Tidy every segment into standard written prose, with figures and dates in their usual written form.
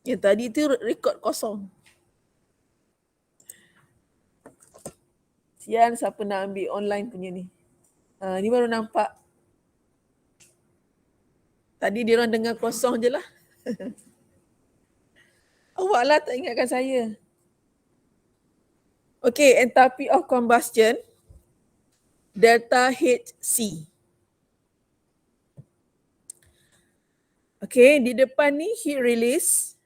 Yang tadi tu rekod kosong. Sian siapa nak ambil online punya ni. Ni baru nampak. Tadi dia orang dengar kosong je lah. Awak lah tak ingatkan saya. Okay, enthalpy of combustion, delta HC. Okay, di depan ni heat release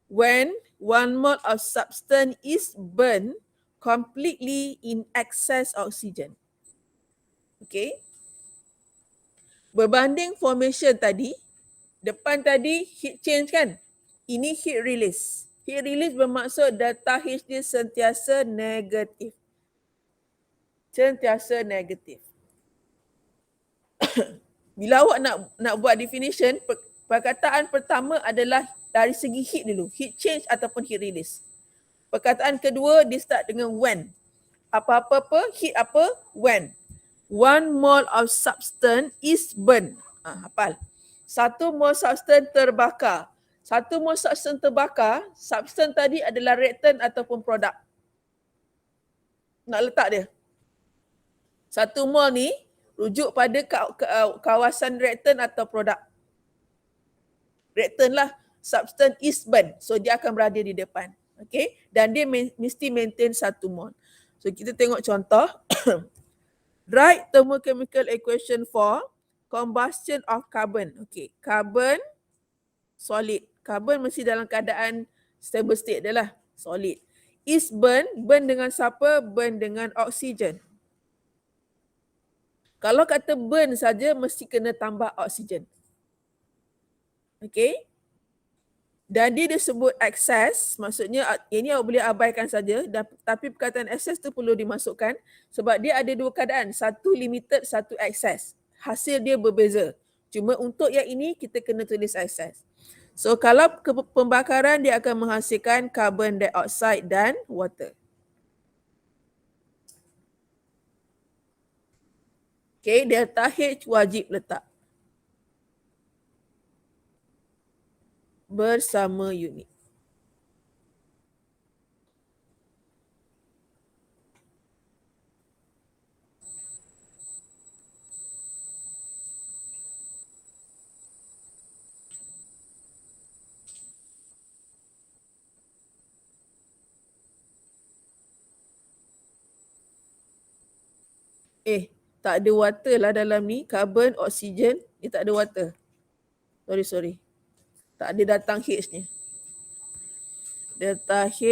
when 1 mole of substance is burned completely in excess oxygen. Okay. Berbanding formation tadi, depan tadi heat change kan? Ini heat release. Heat release bermaksud delta H dia sentiasa negatif. Sentiasa negatif. Bila awak nak buat definition, perkataan pertama adalah dari segi heat dulu. Heat change ataupun heat release. Perkataan kedua dia start dengan when. Apa-apa heat apa? When. 1 mole of substance is burned. Hafal. 1 mole substance terbakar. 1 mole substance terbakar, substance tadi adalah reaktan ataupun produk. Nak letak dia. 1 mole ni rujuk pada kawasan reaktan atau produk. Reaktan lah, substance is burned. So dia akan berada di depan. Okay. Dan dia mesti maintain 1 mole. So kita tengok contoh. Write thermochemical equation for combustion of carbon. Okay, carbon solid. Carbon mesti dalam keadaan stable state dia lah, solid. Is burn dengan siapa? Burn dengan oksigen. Kalau kata burn saja mesti kena tambah oksigen. Okay. Dan dia disebut excess, maksudnya ini awak boleh abaikan saja, tapi perkataan excess tu perlu dimasukkan sebab dia ada dua keadaan, satu limited, satu excess. Hasil dia berbeza. Cuma untuk yang ini kita kena tulis excess. So kalau pembakaran dia akan menghasilkan carbon dioxide dan water. Okay, delta H wajib letak bersama unit. Tak ada water lah dalam ni. Carbon, oksigen, dia tak ada water. Sorry. Tak ada datang H ni. Delta H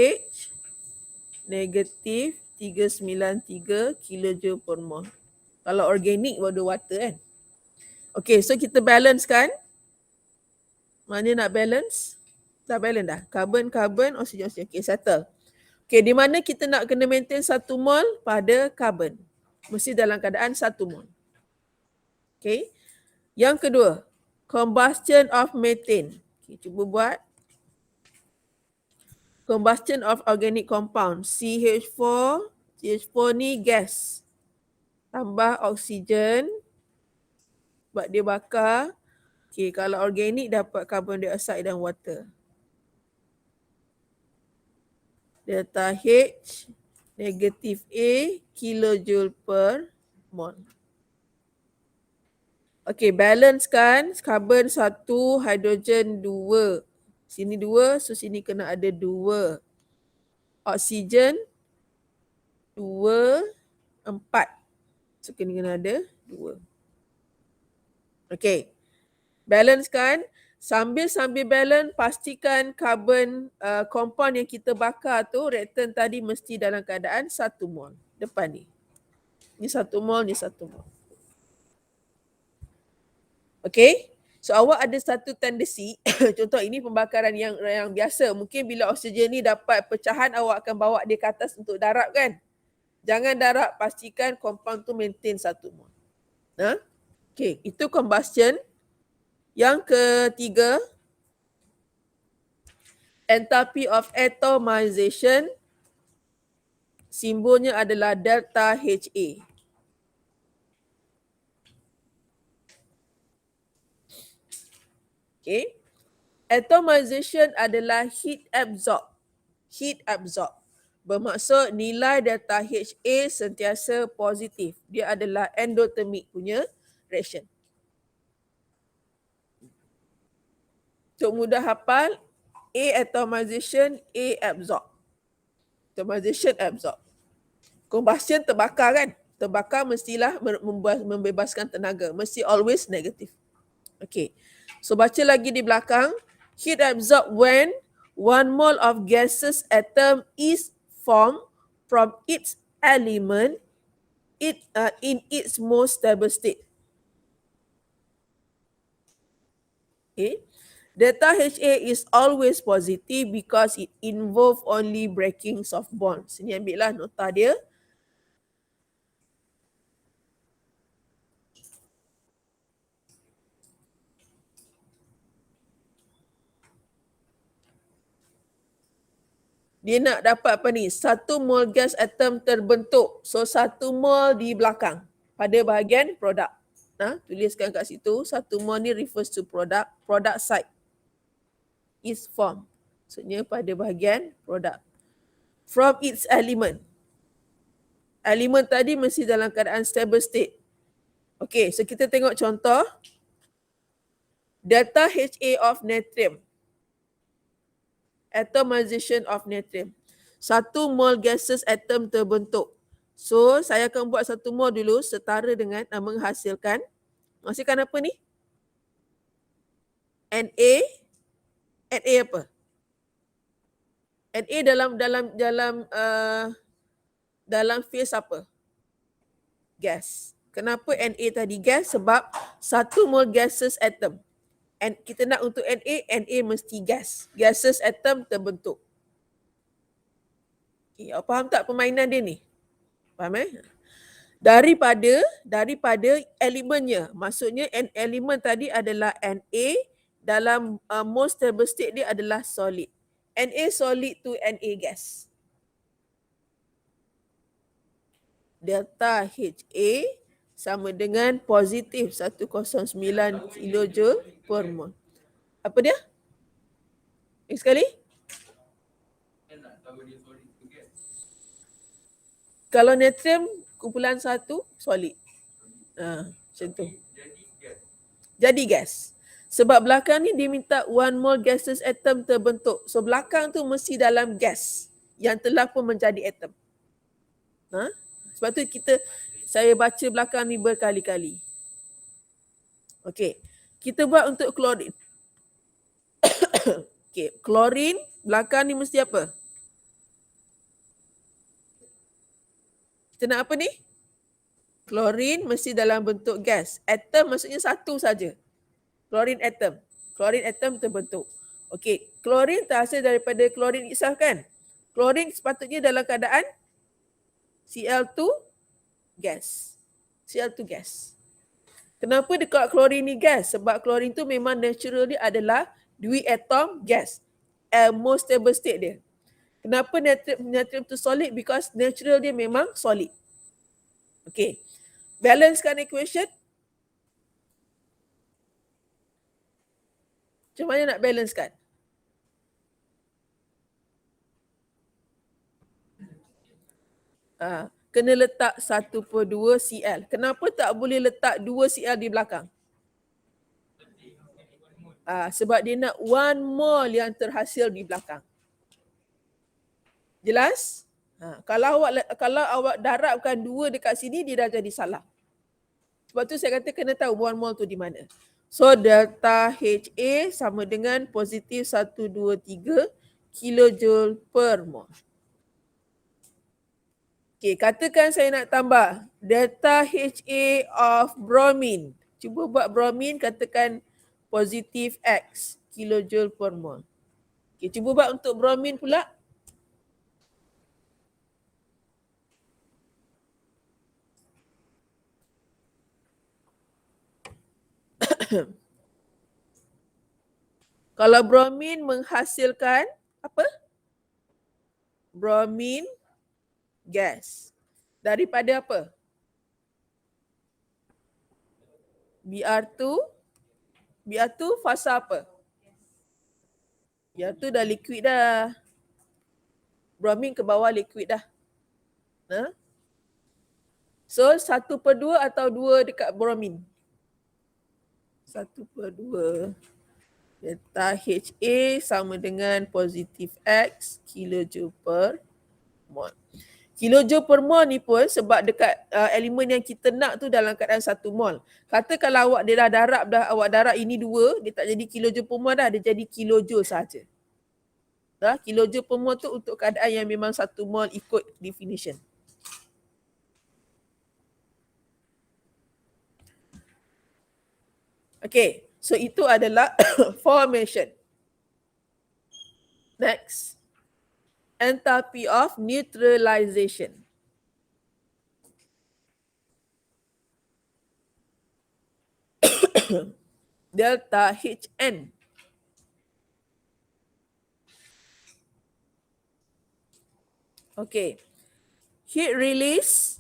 negatif 393 kJ per mol. Kalau organik baru water kan. Okay, so kita balance kan. Mana nak balance? Dah balance dah. Carbon, oksigen. Okay, settle. Okay, di mana kita nak kena maintain 1 mol pada carbon. Mesti dalam keadaan 1 mol. Okay. Yang kedua, combustion of methane. Okay, cuba buat. Combustion of organic compound. CH4. CH4 ni gas. Tambah oksigen. Buat dia bakar. Okay, kalau organik dapat carbon dioxide dan water. Delta H negatif A kilojoule per mol. Okay, balance kan. Carbon 1, hidrogen 2. Sini 2, so sini kena ada 2. Oksigen 2, 4. So kena ada 2. Okay. Balance kan. Sambil balance, pastikan carbon compound yang kita bakar tu, reaktan tadi mesti dalam keadaan 1 mol. Depan ni. Ni 1 mol, ni 1 mol. Okay. So awak ada satu tendensi, contoh ini pembakaran yang biasa. Mungkin bila oksigen ni dapat pecahan, awak akan bawa dia ke atas untuk darab kan. Jangan darab, pastikan compound tu maintain 1 mol. Okay, itu combustion. Yang ketiga, enthalpy of atomization. Simbolnya adalah delta HA. Okay. Atomization adalah heat absorb. Heat absorb. Bermaksud nilai delta HA sentiasa positif. Dia adalah endothermic punya reaction. Untuk mudah hafal, A atomization, A absorb. Atomization absorb. Combustion terbakar kan? Terbakar mestilah membebaskan tenaga. Mesti always negatif. Okay. So baca lagi di belakang. Heat absorbed when 1 mole of gaseous atom is formed from its element in its most stable state. Okay. Delta HA is always positive because it involve only breaking of bonds. Ini ambil lah nota dia. Dia nak dapat apa ni? 1 mol gas atom terbentuk. So 1 mol di belakang pada bahagian produk. Tuliskan kat situ. 1 mol ni refers to product side is formed. Maksudnya pada bahagian produk. From its element. Elemen tadi mesti dalam keadaan stable state. Okay, so kita tengok contoh. Delta HA of natrium. Atomization of natrium. 1 mol gaseous atom terbentuk. So, saya akan buat 1 mol dulu setara dengan menghasilkan apa ni? Na. Na apa? Na dalam phase apa? Gas. Kenapa Na tadi gas? Sebab 1 mol gaseous atom. And kita nak untuk Na mesti gas. Gaseous atom terbentuk. Okay, faham tak permainan dia ni? Faham Daripada elemennya. Maksudnya elemen tadi adalah Na dalam most stable state dia adalah solid. Na solid to Na gas. Delta HA sama dengan positif 109 kilojoule per mol. Apa dia? Sekali? Kalau natrium kumpulan 1 solid. Macam tu. Jadi gas. Sebab belakang ni dia minta 1 mol gaseous atom terbentuk. So belakang tu mesti dalam gas yang telah pun menjadi atom. Sebab tu saya baca belakang ni berkali-kali. Okey. Kita buat untuk klorin. Okey, klorin belakang ni mesti apa? Kita nak apa ni? Klorin mesti dalam bentuk gas. Atom maksudnya satu saja. Klorin atom terbentuk. Okey, klorin terhasil daripada klorin itself kan? Klorin sepatutnya dalam keadaan Cl2 gas. Cl2 gas. Kenapa dekat klorin ni gas? Sebab klorin tu memang natural dia adalah duatom gas. Most stable state dia. Kenapa natrium tu solid? Because natural dia memang solid. Okay. Balancekan equation. Macam mana nak balancekan? Kena letak 1/2 Cl. Kenapa tak boleh letak 2 Cl di belakang? Sebab dia nak 1 mol yang terhasil di belakang. Jelas? Kalau awak darabkan 2 dekat sini, dia dah jadi salah. Sebab tu saya kata kena tahu 1 mol tu di mana. So delta HA sama dengan positif 123 kilojoule per mol. Okay, katakan saya nak tambah delta HA of bromine. Cuba buat bromine, katakan positif X kilojoule per mol. Okay, cuba buat untuk bromine pula. Kalau bromine menghasilkan apa? Bromine gas. Daripada apa? Br2 fasa apa? Yang tu dah liquid dah. Bromine ke bawah liquid dah. Nah. So 1/2 atau 2 dekat bromine? 1/2. Delta HA sama dengan positif X kilojoule per mol. Kilojoule per mol ni pun sebab dekat elemen yang kita nak tu dalam keadaan 1 mol. Kata kalau awak dia dah darab dah, awak darab ini 2, dia tak jadi kilojoule per mol dah, dia jadi kilojoule saja. Dah, kilojoule per mol tu untuk keadaan yang memang 1 mol ikut definition. Okay, so itu adalah formation. Next, enthalpy of neutralization. Delta HN. Okay, heat release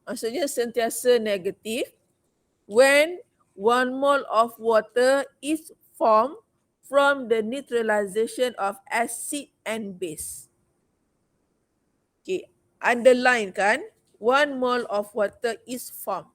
maksudnya sentiasa negatif when 1 mole of water is formed from the neutralization of acid and base. Okay, underline kan, 1 mole of water is formed.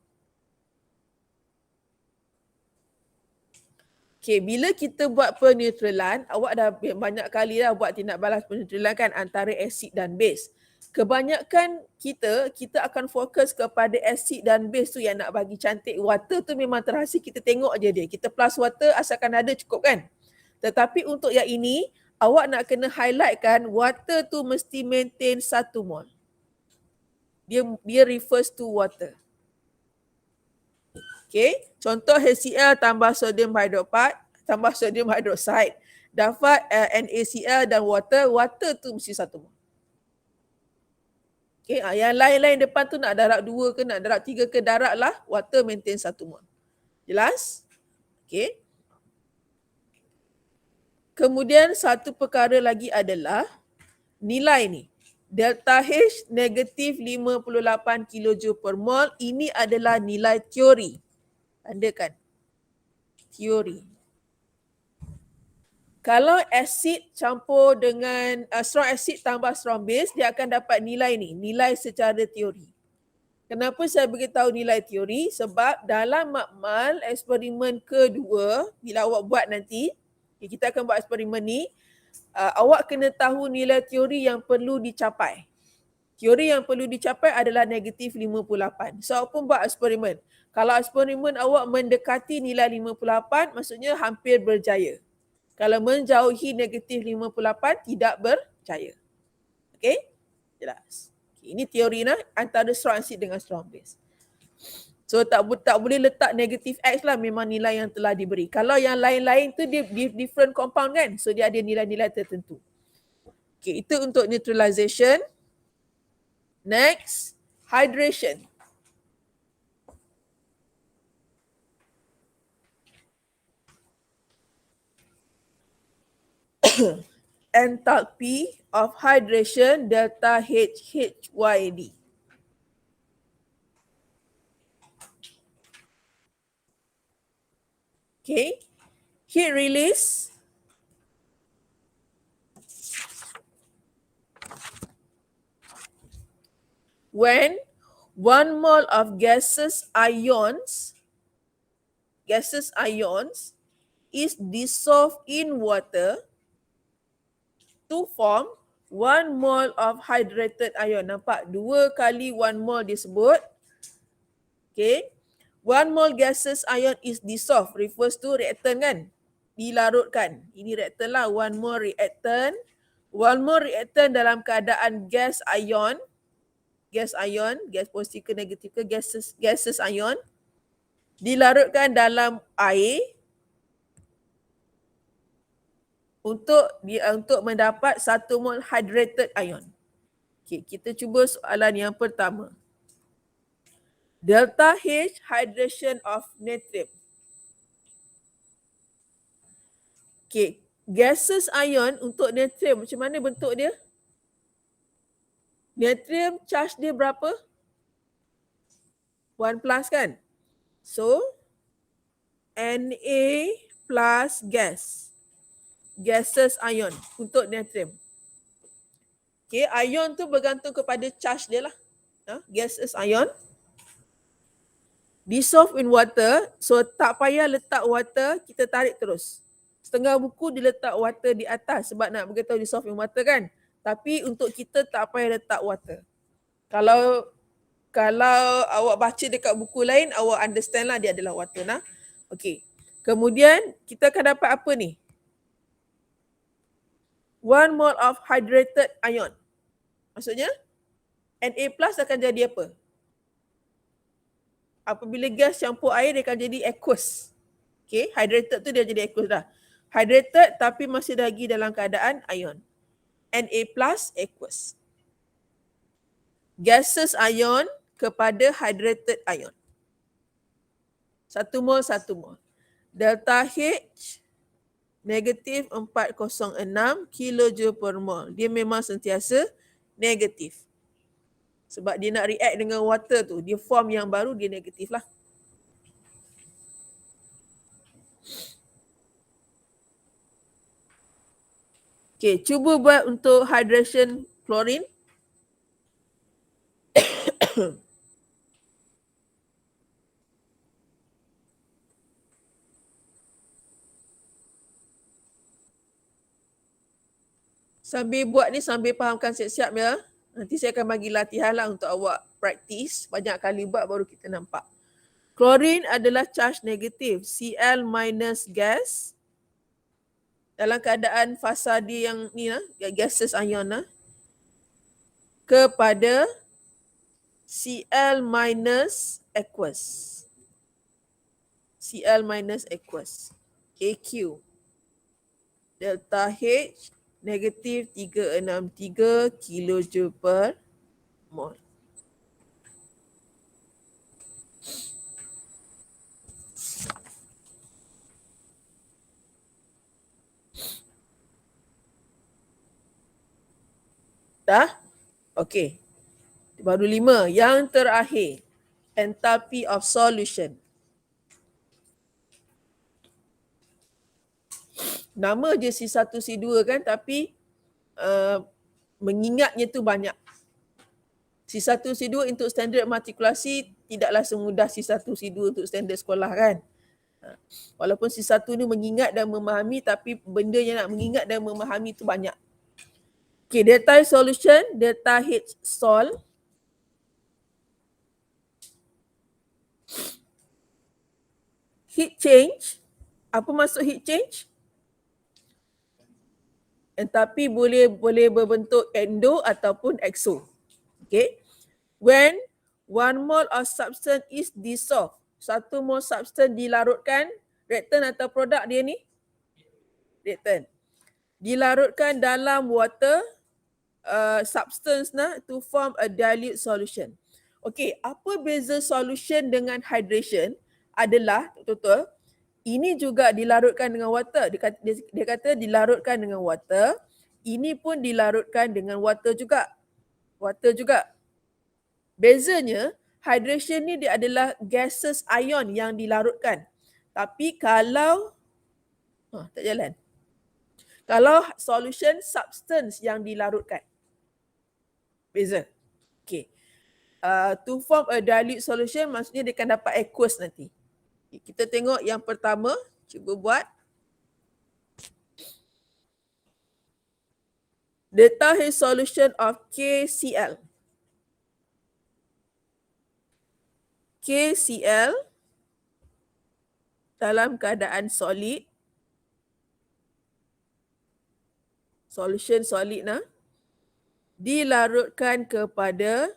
Okay, bila kita buat peneutralan, awak dah banyak kali dah buat tindak balas peneutralan kan antara asid dan base. Kebanyakan kita akan fokus kepada asid dan base tu yang nak bagi cantik. Water tu memang terhasil, kita tengok je dia. Kita plus water asalkan ada cukup kan. Tetapi untuk yang ini, awak nak kena highlight kan, water tu mesti maintain 1 mol. Dia refers to water. Okay, contoh HCl tambah sodium hydroxide, dapat NaCl dan water tu mesti 1 mol. Okay, yang lain-lain depan tu nak darab 2 ke, nak darab 3 ke, darab lah, water maintain 1 mol. Jelas? Okay. Kemudian satu perkara lagi adalah nilai ni. Delta H negatif 58 kilojoule per mol. Ini adalah nilai teori. Tandakan. Teori. Kalau asid campur dengan strong acid tambah strong base, dia akan dapat nilai ni. Nilai secara teori. Kenapa saya beritahu nilai teori? Sebab dalam makmal eksperimen kedua, bila awak buat nanti, kita akan buat eksperimen ni, awak kena tahu nilai teori yang perlu dicapai. Teori yang perlu dicapai adalah negatif 58. So, awak pun buat eksperimen. Kalau eksperimen awak mendekati nilai 58, maksudnya hampir berjaya. Kalau menjauhi negatif 58, tidak berjaya. Okay? Jelas. Okay, ini teori nah, antara strong acid dengan strong base. So tak boleh letak negatif X lah, memang nilai yang telah diberi. Kalau yang lain-lain tu dia different compound kan. So dia ada nilai-nilai tertentu. Okay, itu untuk neutralization. Next, hydration. Enthalpy of hydration delta HHYD. Okay, heat release when 1 mole of gaseous ions is dissolved in water to form 1 mole of hydrated ion. Nampak? 2 kali 1 mole disebut. Okay. 1 mole gaseous ion is dissolved. Refers to reactant kan? Dilarutkan. Ini reactant lah. 1 mole reactant. 1 mole reactant dalam keadaan gas ion. Gas positif ke negatif ke, gaseous ion. Dilarutkan dalam air. Untuk mendapat 1 mol hydrated ion. Okay, kita cuba soalan yang pertama. Delta H hydration of natrium. Okay, gaseous ion untuk natrium, macam mana bentuk dia? Natrium charge dia berapa? 1 plus kan? So, Na plus gas. gaseous ion untuk natrium. Okay, ion tu bergantung kepada charge dia lah. Gaseous ion dissolve in water, so tak payah letak water, kita tarik terus. Setengah buku diletak water di atas sebab nak beritahu dissolve in water kan. Tapi untuk kita tak payah letak water. Kalau awak baca dekat buku lain, awak understand lah dia adalah water nah. Okay. Kemudian kita akan dapat apa ni? 1 mole of hydrated ion. Maksudnya Na plus akan jadi apa? Apabila gas campur air, dia akan jadi aqueous. Okay, hydrated tu dia jadi aqueous dah. Hydrated tapi masih lagi dalam keadaan ion. Na plus aqueous. Gaseous ion kepada hydrated ion. 1 mol 1 mol. Delta H negatif 406 kJ per mol. Dia memang sentiasa negatif. Sebab dia nak react dengan water tu. Dia form yang baru, dia negatif lah. Okay, cuba buat untuk hydration chlorine. Sambil buat ni, sambil fahamkan siap-siap ya. Nanti saya akan bagi latihan lah untuk awak praktis. Banyak kali buat baru kita nampak. Chlorine adalah charge negatif. Cl minus gas. Dalam keadaan fasa dia yang ni lah, gaseous ion lah. Kepada Cl minus aqueous. Cl minus aqueous. AQ. Delta H negatif 363 kJ per mol. Dah? Okey. Baru 5. Yang terakhir, enthalpy of solution. Nama je C1, C2 kan, tapi mengingatnya tu banyak. C1, C2 untuk standard matrikulasi tidaklah semudah C1, C2 untuk standard sekolah kan. Walaupun C1 ni mengingat dan memahami, tapi benda yang nak mengingat dan memahami tu banyak. Okay, delta solution, delta H sol. Heat change. Apa maksud heat change? Enthalpy boleh berbentuk endo ataupun exo. Okay. When 1 mole of substance is dissolved, 1 mole substance dilarutkan, reaktan atau produk dia ni? Reaktan. Dilarutkan dalam water substance to form a dilute solution. Okay, apa beza solution dengan hydration adalah, betul-betul, ini juga dilarutkan dengan water. Dia kata dilarutkan dengan water. Ini pun dilarutkan dengan water juga. Water juga. Bezanya, hydration ni dia adalah gaseous ion yang dilarutkan. Tapi kalau, tak jalan. Kalau solution, substance yang dilarutkan. Beza. Okay. To form a dilute solution, maksudnya dia akan dapat aqueous nanti. Kita tengok yang pertama, cuba buat. Delta H solution of KCl. KCl dalam keadaan solid. Solution solid dilarutkan kepada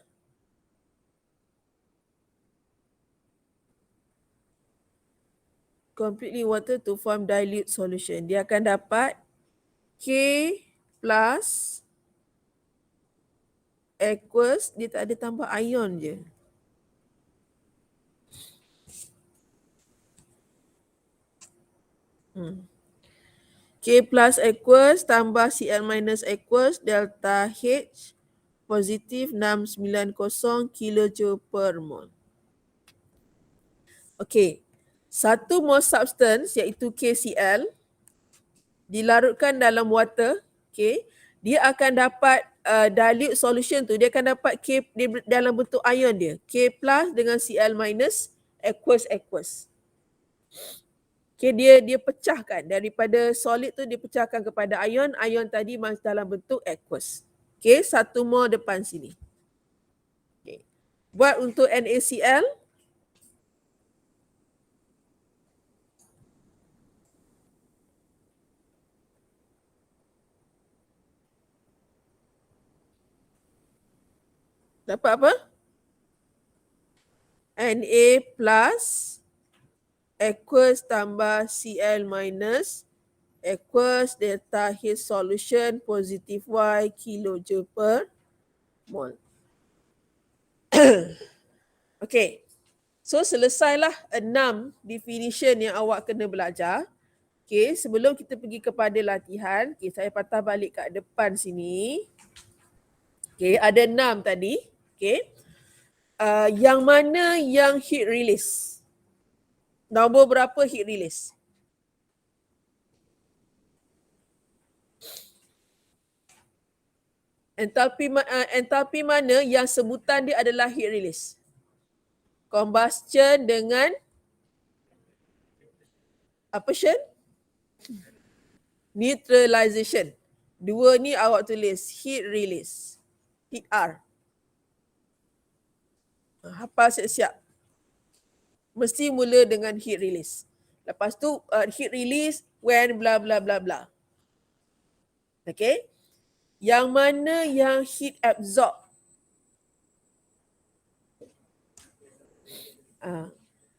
completely water to form dilute solution. Dia akan dapat K plus aqueous, dia tak ada tambah ion je. K plus aqueous tambah Cl minus aqueous, delta H positif 690 kJ per mol. Okay. 1 mol substance iaitu KCl dilarutkan dalam water, okay, dia akan dapat dilute solution tu, dia akan dapat K dalam bentuk ion dia. K plus dengan Cl minus, aqueous. Okay, dia pecahkan daripada solid tu, dia pecahkan kepada ion. Ion tadi masih dalam bentuk aqueous. Okay, 1 mol depan sini. Okay. Buat untuk NaCl. Dapat apa? Na plus aqueous tambah Cl minus aqueous delta H solution positive Y kilojoule per mol. Okay. So selesailah 6 definition yang awak kena belajar. Okay, sebelum kita pergi kepada latihan, okay, saya patah balik kat depan sini. Okay, ada 6 tadi. Okay. Yang mana yang heat release? Nombor berapa heat release? Entalpi mana yang sebutan dia adalah heat release? Combustion dengan apa Shen? Neutralization. Dua ni awak tulis heat release. Heat R. Hafal siap-siap. Mesti mula dengan heat release. Lepas tu heat release when bla bla bla bla. Okay. Yang mana yang heat absorb?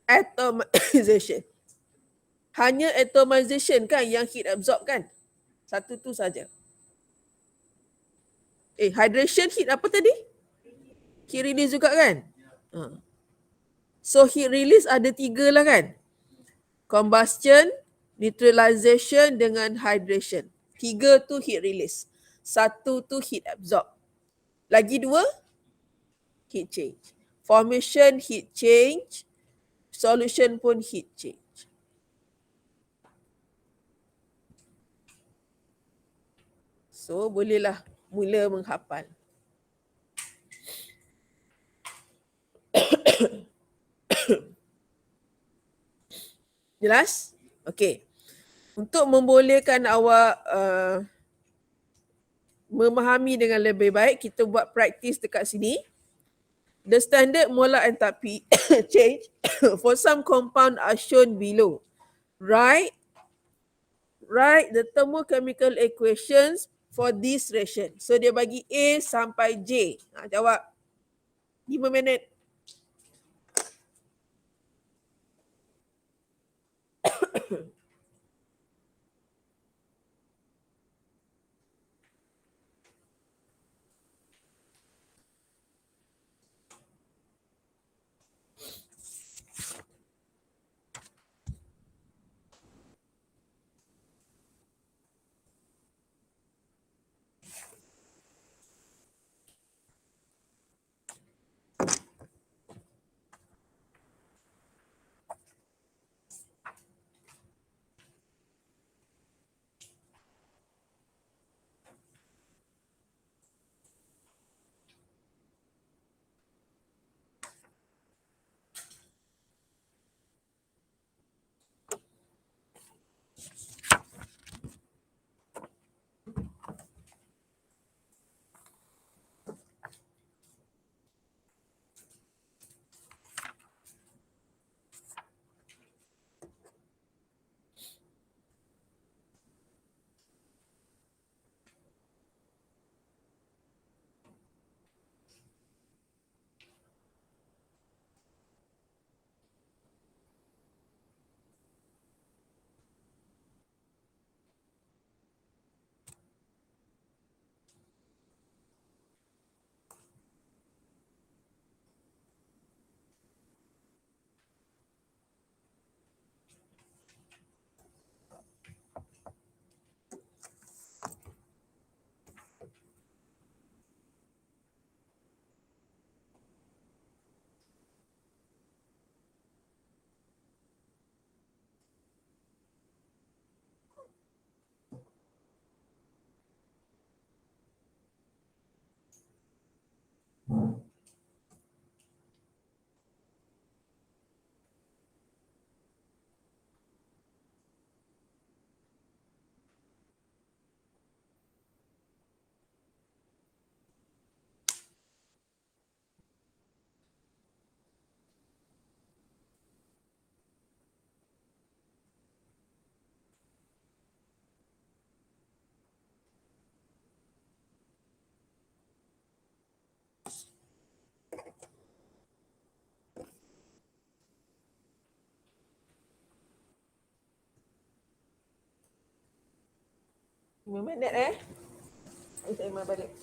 Atomization. Hanya atomization kan yang heat absorb kan? Satu tu saja. Hydration heat apa tadi? Heat release juga kan? So heat release ada 3 lah kan? Combustion, neutralization dengan hydration. 3 tu heat release. 1 tu heat absorb. Lagi 2, heat change. Formation heat change, solution pun heat change. So bolehlah mula menghafal. Jelas? Okey. Untuk membolehkan awak memahami dengan lebih baik, kita buat praktis dekat sini. The standard molar enthalpy change for some compound are shown below. Write the thermochemical equations for this reaction. So dia bagi A sampai J. Jawab. 5 minit. 5 minit Saya timer balik.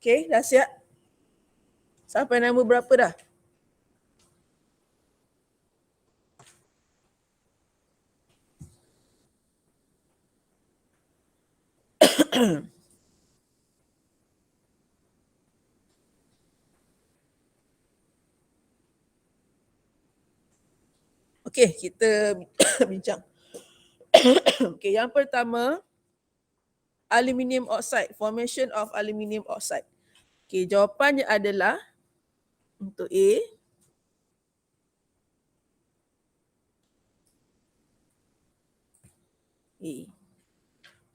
Okay, dah siap? Sampai nombor berapa dah? Okay, kita bincang. Okay, yang pertama, aluminium oxide, formation of aluminium oxide. Okay, jawapannya adalah untuk A, A.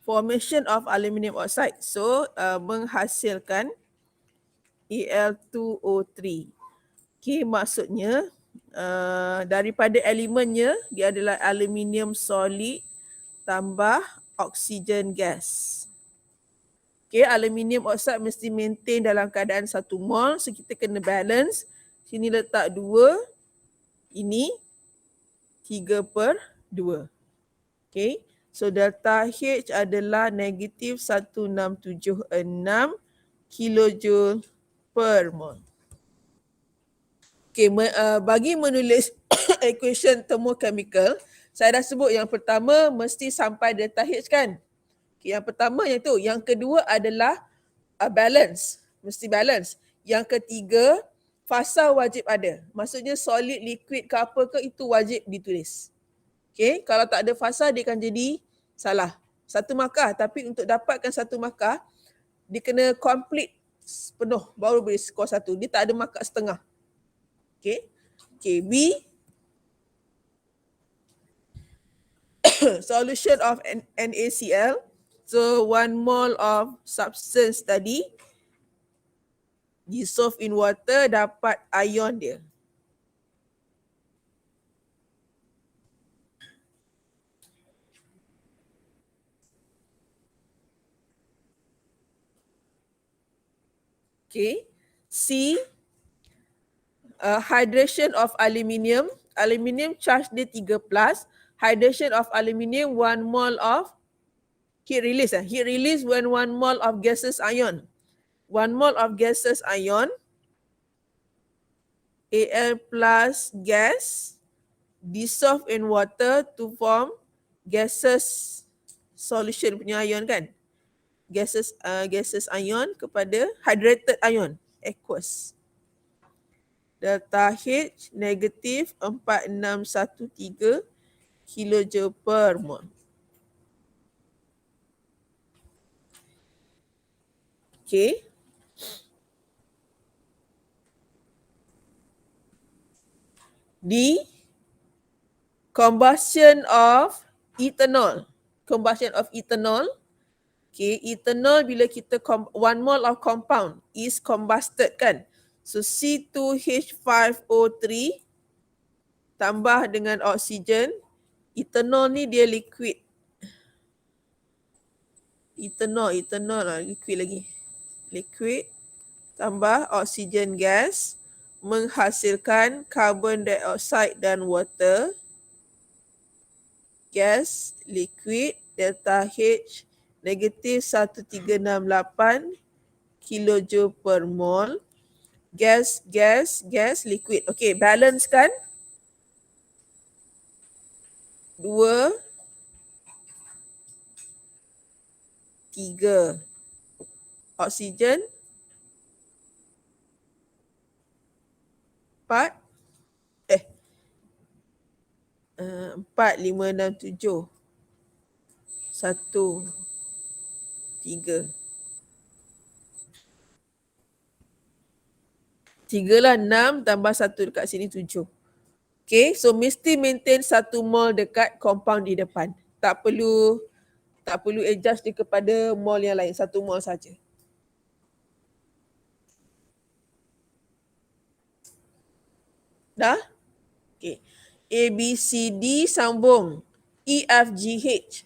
Formation of aluminium oxide. So, menghasilkan Al2O3. Okay, maksudnya daripada elemennya, dia adalah aluminium solid tambah oksigen gas. Okay, aluminium oxide mesti maintain dalam keadaan 1 mol. So, kita kena balance. Sini letak 2. Ini 3/2. Okay. So, delta H adalah negatif 1676 kilojoule per mol. Okay, bagi menulis equation thermochemical, saya dah sebut yang pertama mesti sampai delta H kan? Okay, yang pertama yang tu. Yang kedua adalah balance. Mesti balance. Yang ketiga, fasa wajib ada. Maksudnya solid, liquid ke apa ke itu wajib ditulis. Okay, kalau tak ada fasa dia akan jadi salah. 1 markah, tapi untuk dapatkan 1 markah, dia kena complete penuh baru boleh skor 1. Dia tak ada markah setengah. Okay. Okay, B. Solution of NaCl. So 1 mole of substance tadi dissolve in water dapat ion dia. Okay. C. Hydration of aluminium. Aluminium charge dia 3+. Hydration of aluminium 1 mole of heat release. Heat release when 1 mole of gaseous ion. 1 mole of gaseous ion, Al plus gas, dissolve in water to form gaseous solution punya ion kan. Gaseous ion kepada hydrated ion, aqueous. Delta H negatif 4613 kilojoule per mol. Okay. D. Combustion of ethanol. Combustion of ethanol. Okay, ethanol bila kita 1 mole of compound is combusted kan. So C2H5O3 tambah dengan oksigen. Ethanol ni dia liquid. Ethanol lah, liquid lagi. Liquid tambah oksigen gas menghasilkan carbon dioxide dan water. Gas, liquid, delta H negatif 1368 kilojoule per mol. Gas, liquid. Okay, balance kan? 2, 3. Oksigen 4. 4, 5, 6, 7. 1, 3. 3 lah, 6 tambah 1 dekat sini 7. Okay, so mesti maintain 1 mol dekat compound di depan. Tak perlu adjust dia kepada mol yang lain, 1 mol saja. Dah? Okay. A, B, C, D sambung. E, F, G, H.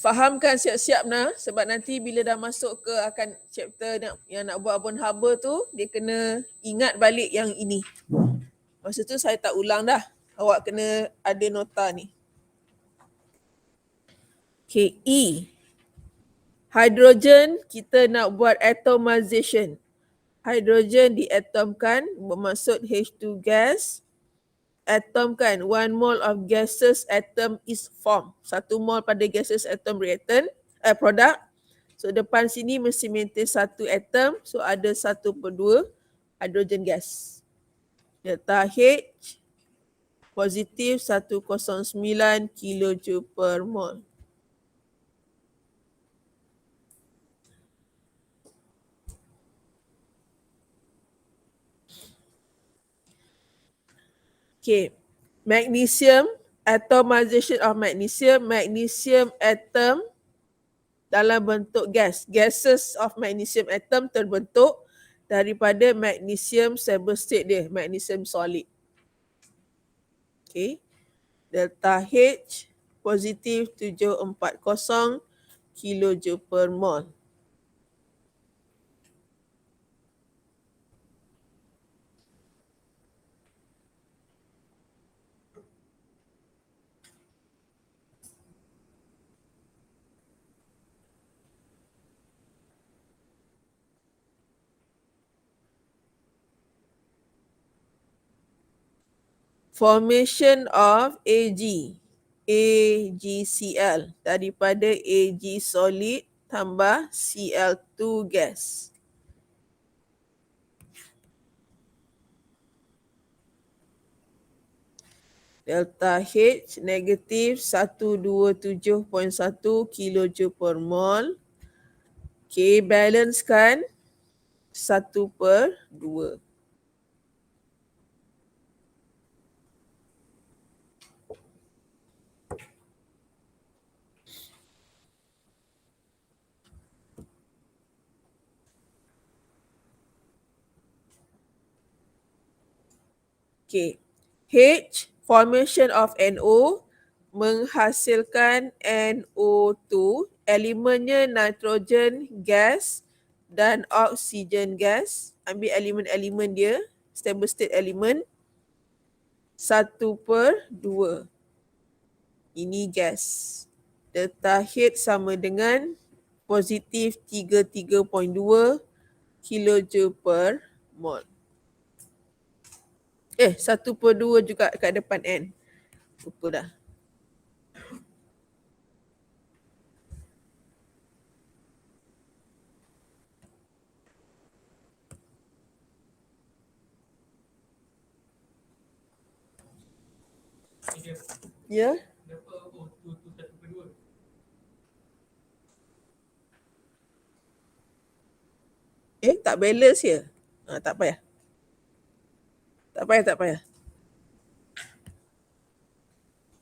fahamkan siap-siap sebab nanti bila dah masuk ke akan chapter yang nak buat Von Haber tu, dia kena ingat balik yang ini. Masa tu saya tak ulang dah. Awak kena ada nota ni. Okay, E. Hydrogen kita nak buat atomization. Hydrogen diatomkan bermaksud H2 gas. Atomkan 1 mole of gaseous atom is formed. 1 mole pada gaseous atom reactant product. So depan sini mesti maintain 1 atom. So ada 1/2 hydrogen gas. Delta H positif 109 kJ per mol. Okay, magnesium, atomization of magnesium. Magnesium atom dalam bentuk gas. Gases of magnesium atom terbentuk daripada magnesium stable state dia, magnesium solid. Okay, delta H positif 740 kJ per mol. Formation of AgCl daripada Ag solid tambah Cl2 gas. Delta H negatif 127.1 kJ per mol. K balancekan 1/2. Okay. H, formation of NO, menghasilkan NO2, elemennya nitrogen gas dan oksigen gas. Ambil elemen-elemen dia, stable state element, 1/2. Ini gas. Delta H sama dengan positif 33.2 kJ per mol. 1/2 juga kat depan N. Lupa dah. Ya. Tak balance ya? Tak payah. Tak payah.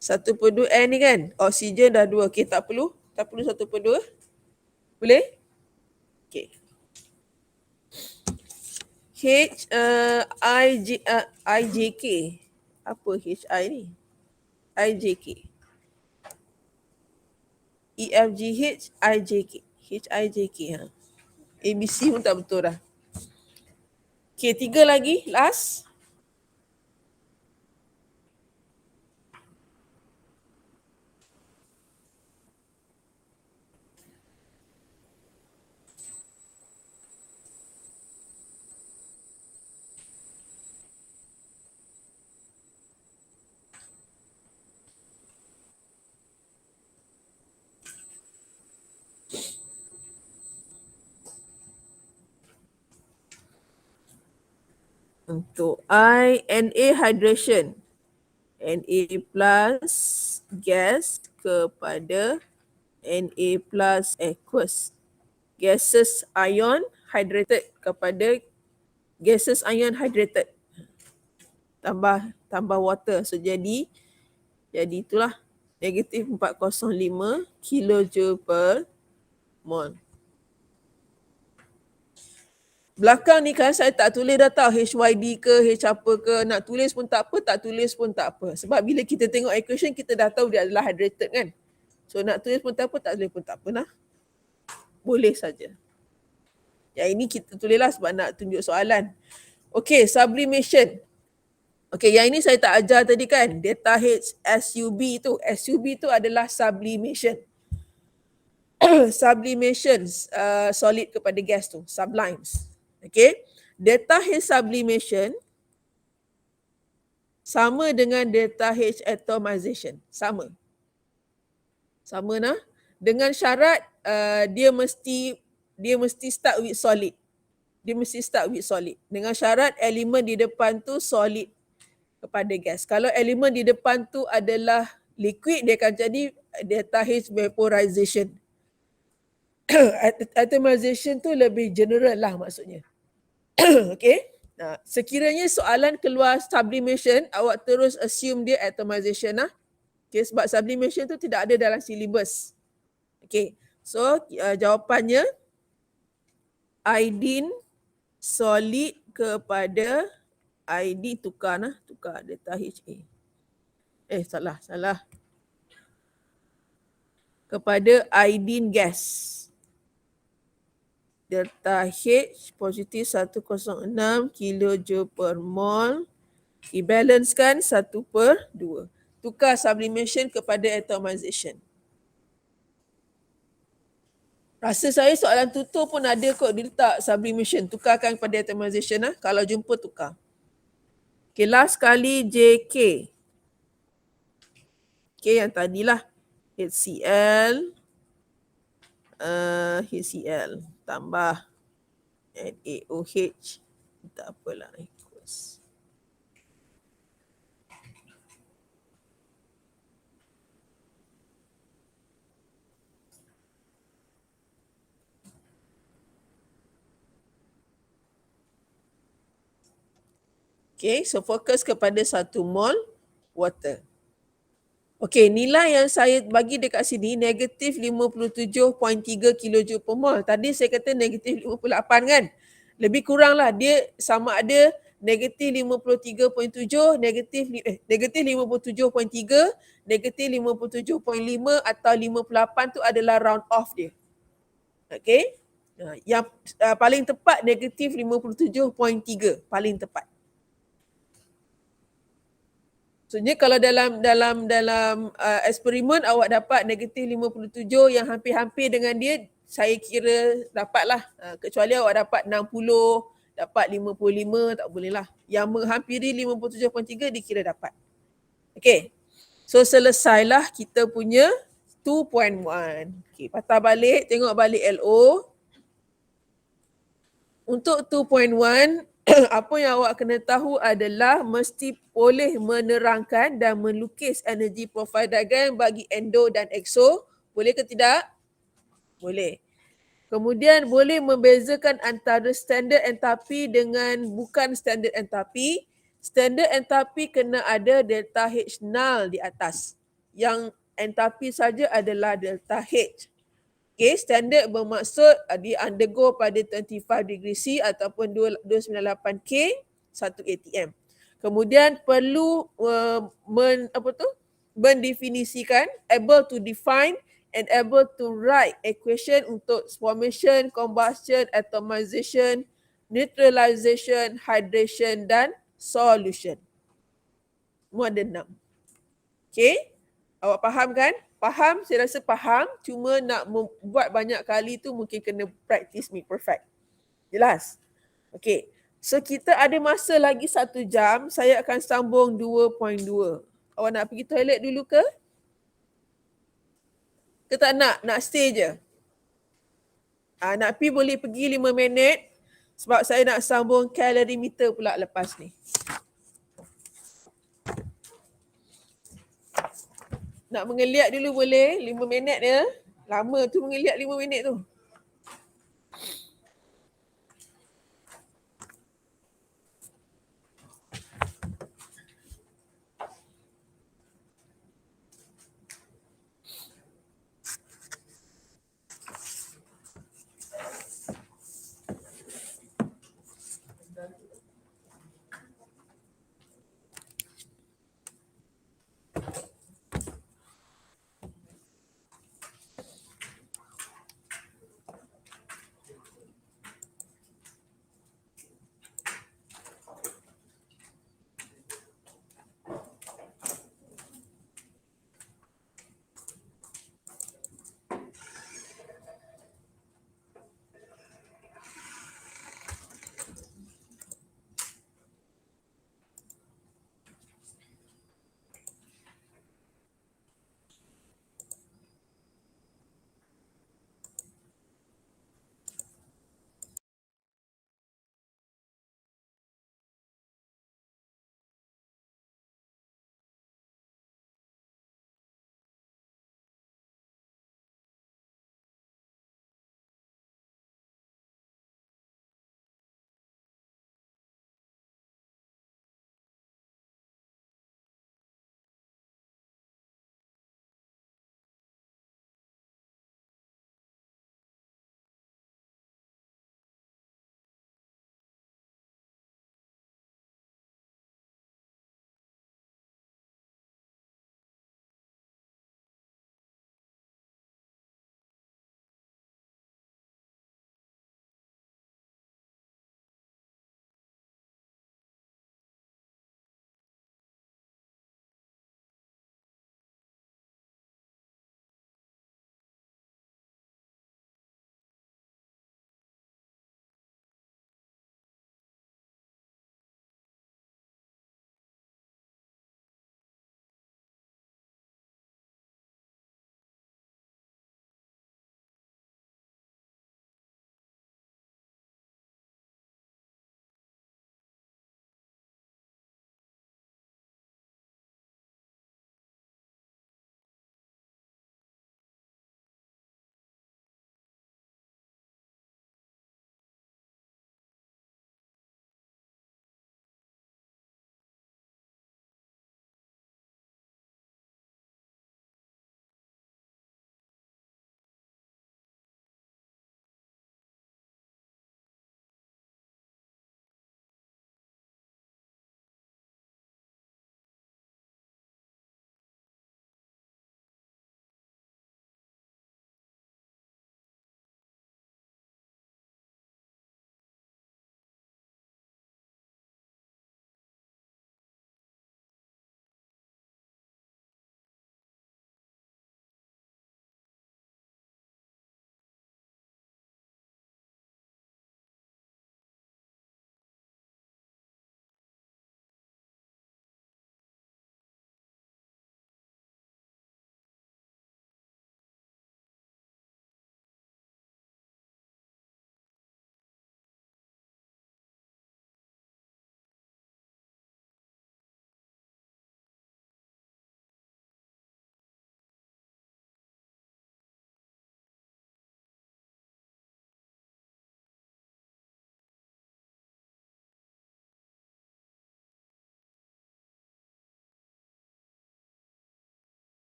1/2 N ni kan? Oksigen dah 2. Okay, tak perlu 1/2. Boleh? Okay. IJK. Apa HI ni? IJK. EFGH, IJK. HIJK. ABC pun tak betul dah. Okay, 3 lagi. Last. Untuk I, Na hydration. Na plus gas kepada Na plus aqueous. Gases ion hydrated kepada gases ion hydrated. Tambah water. So jadi itulah negatif 405 kJ per mol. Belakang ni kan saya tak tulis dah tahu HYD ke H apa ke. Nak tulis pun tak apa, tak tulis pun tak apa. Sebab bila kita tengok equation kita dah tahu dia adalah hydrated kan. So nak tulis pun tak apa, tak tulis pun tak apa lah. Boleh saja. Yang ini kita tulislah sebab nak tunjuk soalan. Okay, sublimation. Okay, yang ini saya tak ajar tadi kan. Delta H SUB tu. SUB tu adalah sublimation. Sublimation solid kepada gas tu. Sublimes. Okay. Delta H sublimation sama dengan delta H atomization. Sama. Sama nah. Dengan syarat dia mesti start with solid. Dia mesti start with solid. Dengan syarat elemen di depan tu solid kepada gas. Kalau elemen di depan tu adalah liquid, dia akan jadi delta H vaporization. Atomization tu lebih general lah maksudnya. Okay. Nah, sekiranya soalan keluar sublimation, awak terus assume dia atomization lah. Okay, sebab sublimation tu tidak ada dalam syllabus. Okay, so jawapannya iodine solid kepada iodine tukar delta HA. Salah. Kepada iodine gas. Delta H positif 106 kJ per mol. Dibalancekan 1/2. Tukar sublimation kepada atomization. Rasa saya soalan tutur pun ada kot dia letak sublimation. Tukarkan kepada atomization lah. Kalau jumpa tukar. Okay, last kali JK. Okay, yang tadilah. HCl. HCl. Tambah NaOH. Tak apalah. Equals. Okay, so fokus kepada 1 mol water. Okay, nilai yang saya bagi dekat sini negatif 57.3 kJ per mol. Tadi saya kata negatif 58 kan? Lebih kurang lah, dia sama ada negatif 53.7, negatif 57.3, negatif 57.5 atau 58 tu adalah round off dia. Okay? Yang paling tepat negatif 57.3, paling tepat. Maksudnya kalau dalam eksperimen awak dapat negatif 57 yang hampir-hampir dengan dia, saya kira dapatlah. Kecuali awak dapat 60, dapat 55, tak boleh lah. Yang menghampiri 57.3 dikira dapat. Okay. So selesailah kita punya 2.1. Okay, patah balik, tengok balik LO. Untuk 2.1, apa yang awak kena tahu adalah mesti boleh menerangkan dan melukis energy profile diagram bagi endo dan exo. Boleh ke tidak? Boleh. Kemudian boleh membezakan antara standard enthalpy dengan bukan standard enthalpy. Standard enthalpy kena ada delta H null di atas. Yang enthalpy saja adalah delta H. Okay, standard bermaksud di undergo pada 25 degree C ataupun 298 K 1 ATM. Kemudian perlu mendefinisikan, able to define and able to write equation untuk formation, combustion, atomization, neutralization, hydration dan solution. Semua ada 6. Okay, awak faham kan? Faham? Saya rasa faham. Cuma nak buat banyak kali tu mungkin kena practice make perfect. Jelas? Okay. So kita ada masa lagi 1 jam. Saya akan sambung 2.2. Awak nak pergi toilet dulu ke? Ke tak nak? Nak stay je? Nak pergi boleh pergi 5 minit. Sebab saya nak sambung calorimeter pula lepas ni. Nak mengeliat dulu boleh, 5 minit ya. Lama tu mengeliat 5 minit tu.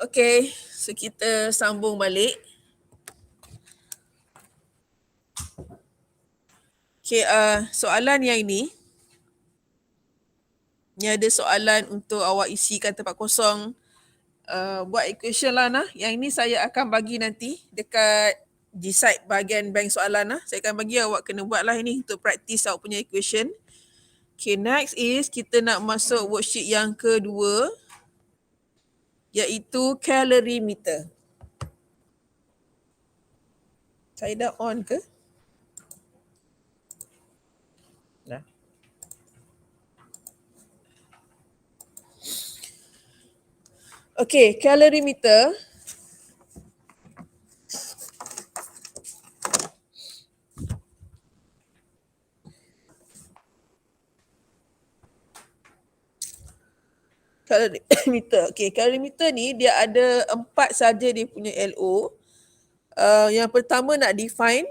Okay, so kita sambung balik. Okay, soalan yang ini ada soalan untuk awak isikan tempat kosong, buat equation lah nah. Yang ini saya akan bagi nanti dekat G-side bahagian bank soalan lah. Saya akan bagi awak kena buat lah ini untuk praktis awak punya equation. Okay, next is kita nak masuk worksheet yang kedua, iaitu calorimeter. Saya dah on ke? Dah. Okay, calorimeter. Calorimeter. Okay, calorimeter ni dia ada 4 saja dia punya LO. Yang pertama nak define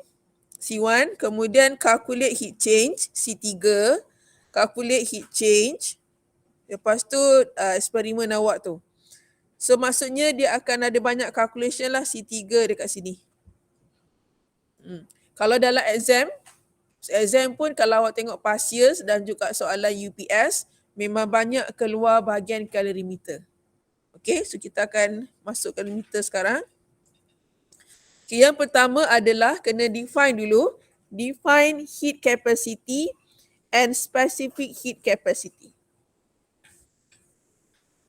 C1, kemudian calculate heat change C3, calculate heat change, lepas tu eksperimen awak tu. So maksudnya dia akan ada banyak calculation lah C3 dekat sini. Kalau dalam exam pun kalau awak tengok past years dan juga soalan UPS, memang banyak keluar bahagian calorimeter. Okay, so kita akan masuk calorimeter sekarang. Okay, yang pertama adalah kena define dulu. Define heat capacity and specific heat capacity.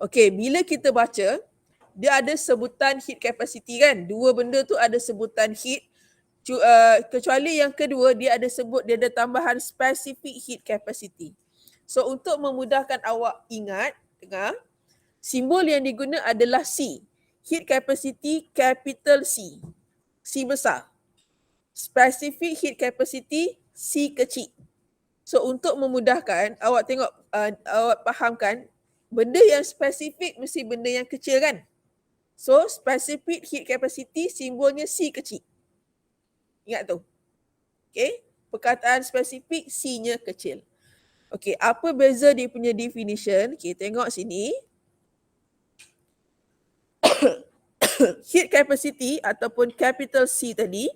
Okay, bila kita baca, dia ada sebutan heat capacity kan? Dua benda tu ada sebutan heat. Kecuali yang kedua, dia ada tambahan specific heat capacity. So untuk memudahkan awak ingat, dengar, simbol yang diguna adalah C. Heat capacity capital C. C besar. Specific heat capacity C kecil. So untuk memudahkan, awak tengok, awak fahamkan, benda yang spesifik mesti benda yang kecil kan? So specific heat capacity simbolnya C kecil. Ingat tu. Okay. Perkataan spesifik C-nya kecil. Okay. Apa beza dia punya definition? Okay. Tengok sini. Heat capacity ataupun capital C tadi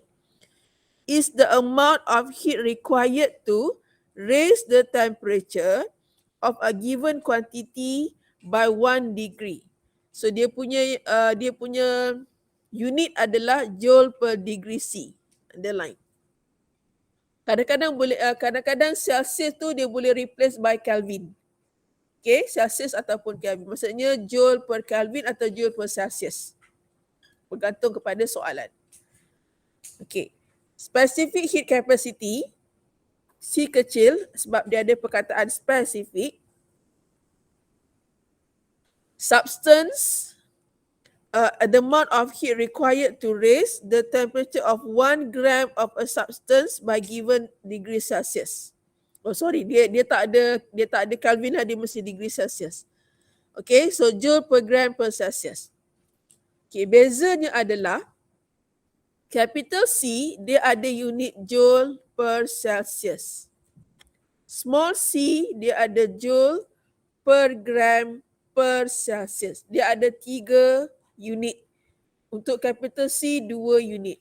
is the amount of heat required to raise the temperature of a given quantity by 1 degree. So dia punya unit adalah joule per degree C. Underline. Kadang-kadang Celsius tu dia boleh replace by Kelvin. Okay, Celsius ataupun Kelvin. Maksudnya joule per Kelvin atau joule per Celsius. Bergantung kepada soalan. Okay. Specific heat capacity, C kecil sebab dia ada perkataan spesifik. Substance, the amount of heat required to raise the temperature of 1 gram of a substance by given degree Celsius. Oh sorry, dia tak ada Kelvin lah, dia mesti degree Celsius. Okay, so joule per gram per Celsius. Okay, bezanya adalah capital C dia ada unit joule per Celsius. Small c dia ada joule per gram per Celsius. Dia ada 3 unit. Untuk capital C 2 unit.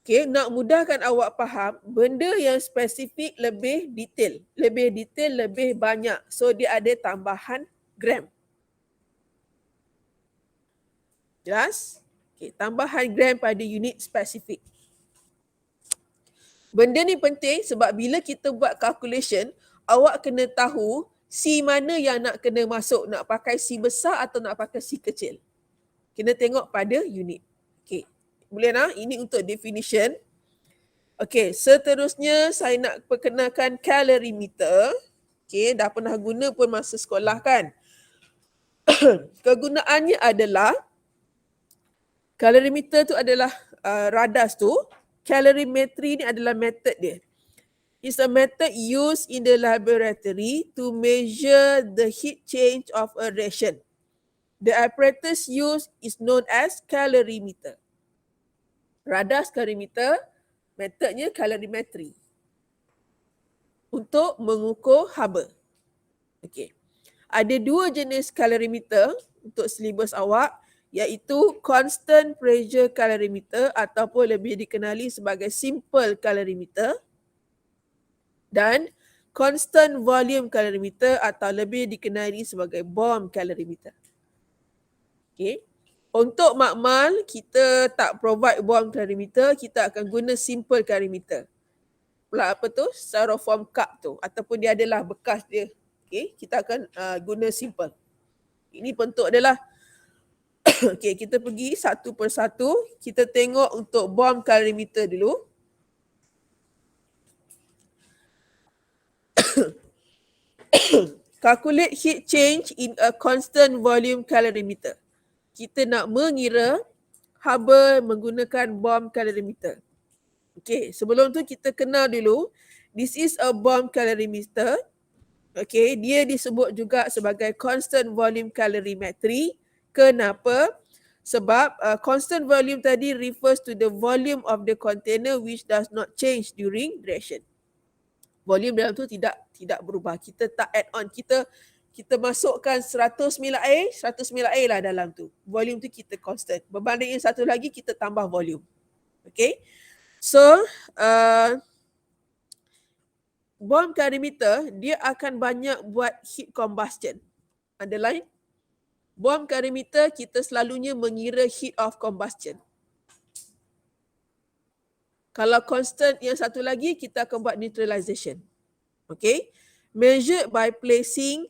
Okay, nak mudahkan awak faham, benda yang spesifik lebih detail. Lebih banyak. So dia ada tambahan gram. Jelas? Okay, tambahan gram pada unit spesifik. Benda ni penting sebab bila kita buat calculation, awak kena tahu C mana yang nak kena masuk, nak pakai C besar atau nak pakai C kecil. Kena tengok pada unit. Okay, boleh nak? Ini untuk definition. Okay, seterusnya saya nak perkenalkan calorimeter. Okay, dah pernah guna pun masa sekolah kan? Kegunaannya adalah, calorimeter tu adalah radas tu. Calorimetry ni adalah method dia. It's a method used in the laboratory to measure the heat change of a reaction. The apparatus used is known as calorimeter. Radas calorimeter, metodnya calorimetry. Untuk mengukur haba. Okay. Ada 2 jenis calorimeter untuk silibus awak. iaitu constant pressure calorimeter ataupun lebih dikenali sebagai simple calorimeter dan constant volume calorimeter atau lebih dikenali sebagai bomb calorimeter. Okay. Untuk makmal, kita tak provide bomb calorimeter, kita akan guna simple calorimeter. Pula apa tu? Styrofoam cup tu ataupun dia adalah bekas dia. Okay. Kita akan guna simple. Ini bentuk dia lah. Okay, kita pergi satu persatu. Kita tengok untuk bomb calorimeter dulu. Calculate heat change in a constant volume calorimeter. Kita nak mengira haba menggunakan bomb calorimeter. Okay, sebelum tu kita kenal dulu. This is a bomb calorimeter. Okay, dia disebut juga sebagai constant volume calorimetry. Kenapa? Sebab constant volume tadi refers to the volume of the container which does not change during reaction. Volume dalam tu tidak berubah. Kita tak add on. Kita masukkan 100 ml air, 100 ml air lah dalam tu. Volume tu kita constant. Berbanding yang satu lagi, kita tambah volume. Okay. So, bomb calorimeter, dia akan banyak buat heat combustion. Underline. Bomb calorimeter, kita selalunya mengira heat of combustion. Kalau constant yang satu lagi, kita akan buat neutralization. Okay. Measured by placing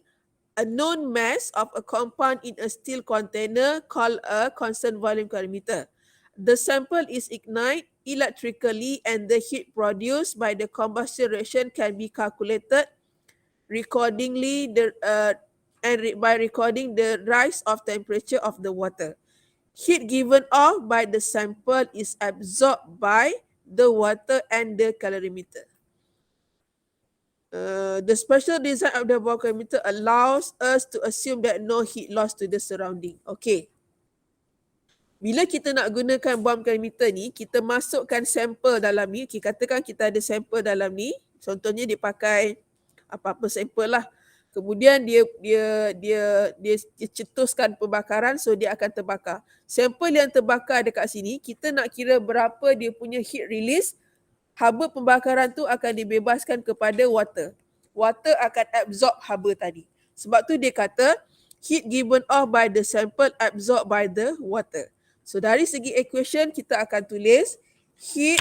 a known mass of a compound in a steel container called a constant volume calorimeter. The sample is ignited electrically and the heat produced by the combustion reaction can be calculated by recording the rise of temperature of the water. Heat given off by the sample is absorbed by the water and the calorimeter. The special design of the bomb calorimeter allows us to assume that no heat loss to the surrounding. Okay. Bila kita nak gunakan bomb calorimeter ni, kita masukkan sampel dalam ni. Katakan kita ada sampel dalam ni. Contohnya dia pakai apa-apa sampel lah. Kemudian dia cetuskan pembakaran, so dia akan terbakar. Sampel yang terbakar dekat sini, kita nak kira berapa dia punya heat release. Haba pembakaran tu akan dibebaskan kepada water. Water akan absorb haba tadi. Sebab tu dia kata heat given off by the sample absorbed by the water. So dari segi equation kita akan tulis heat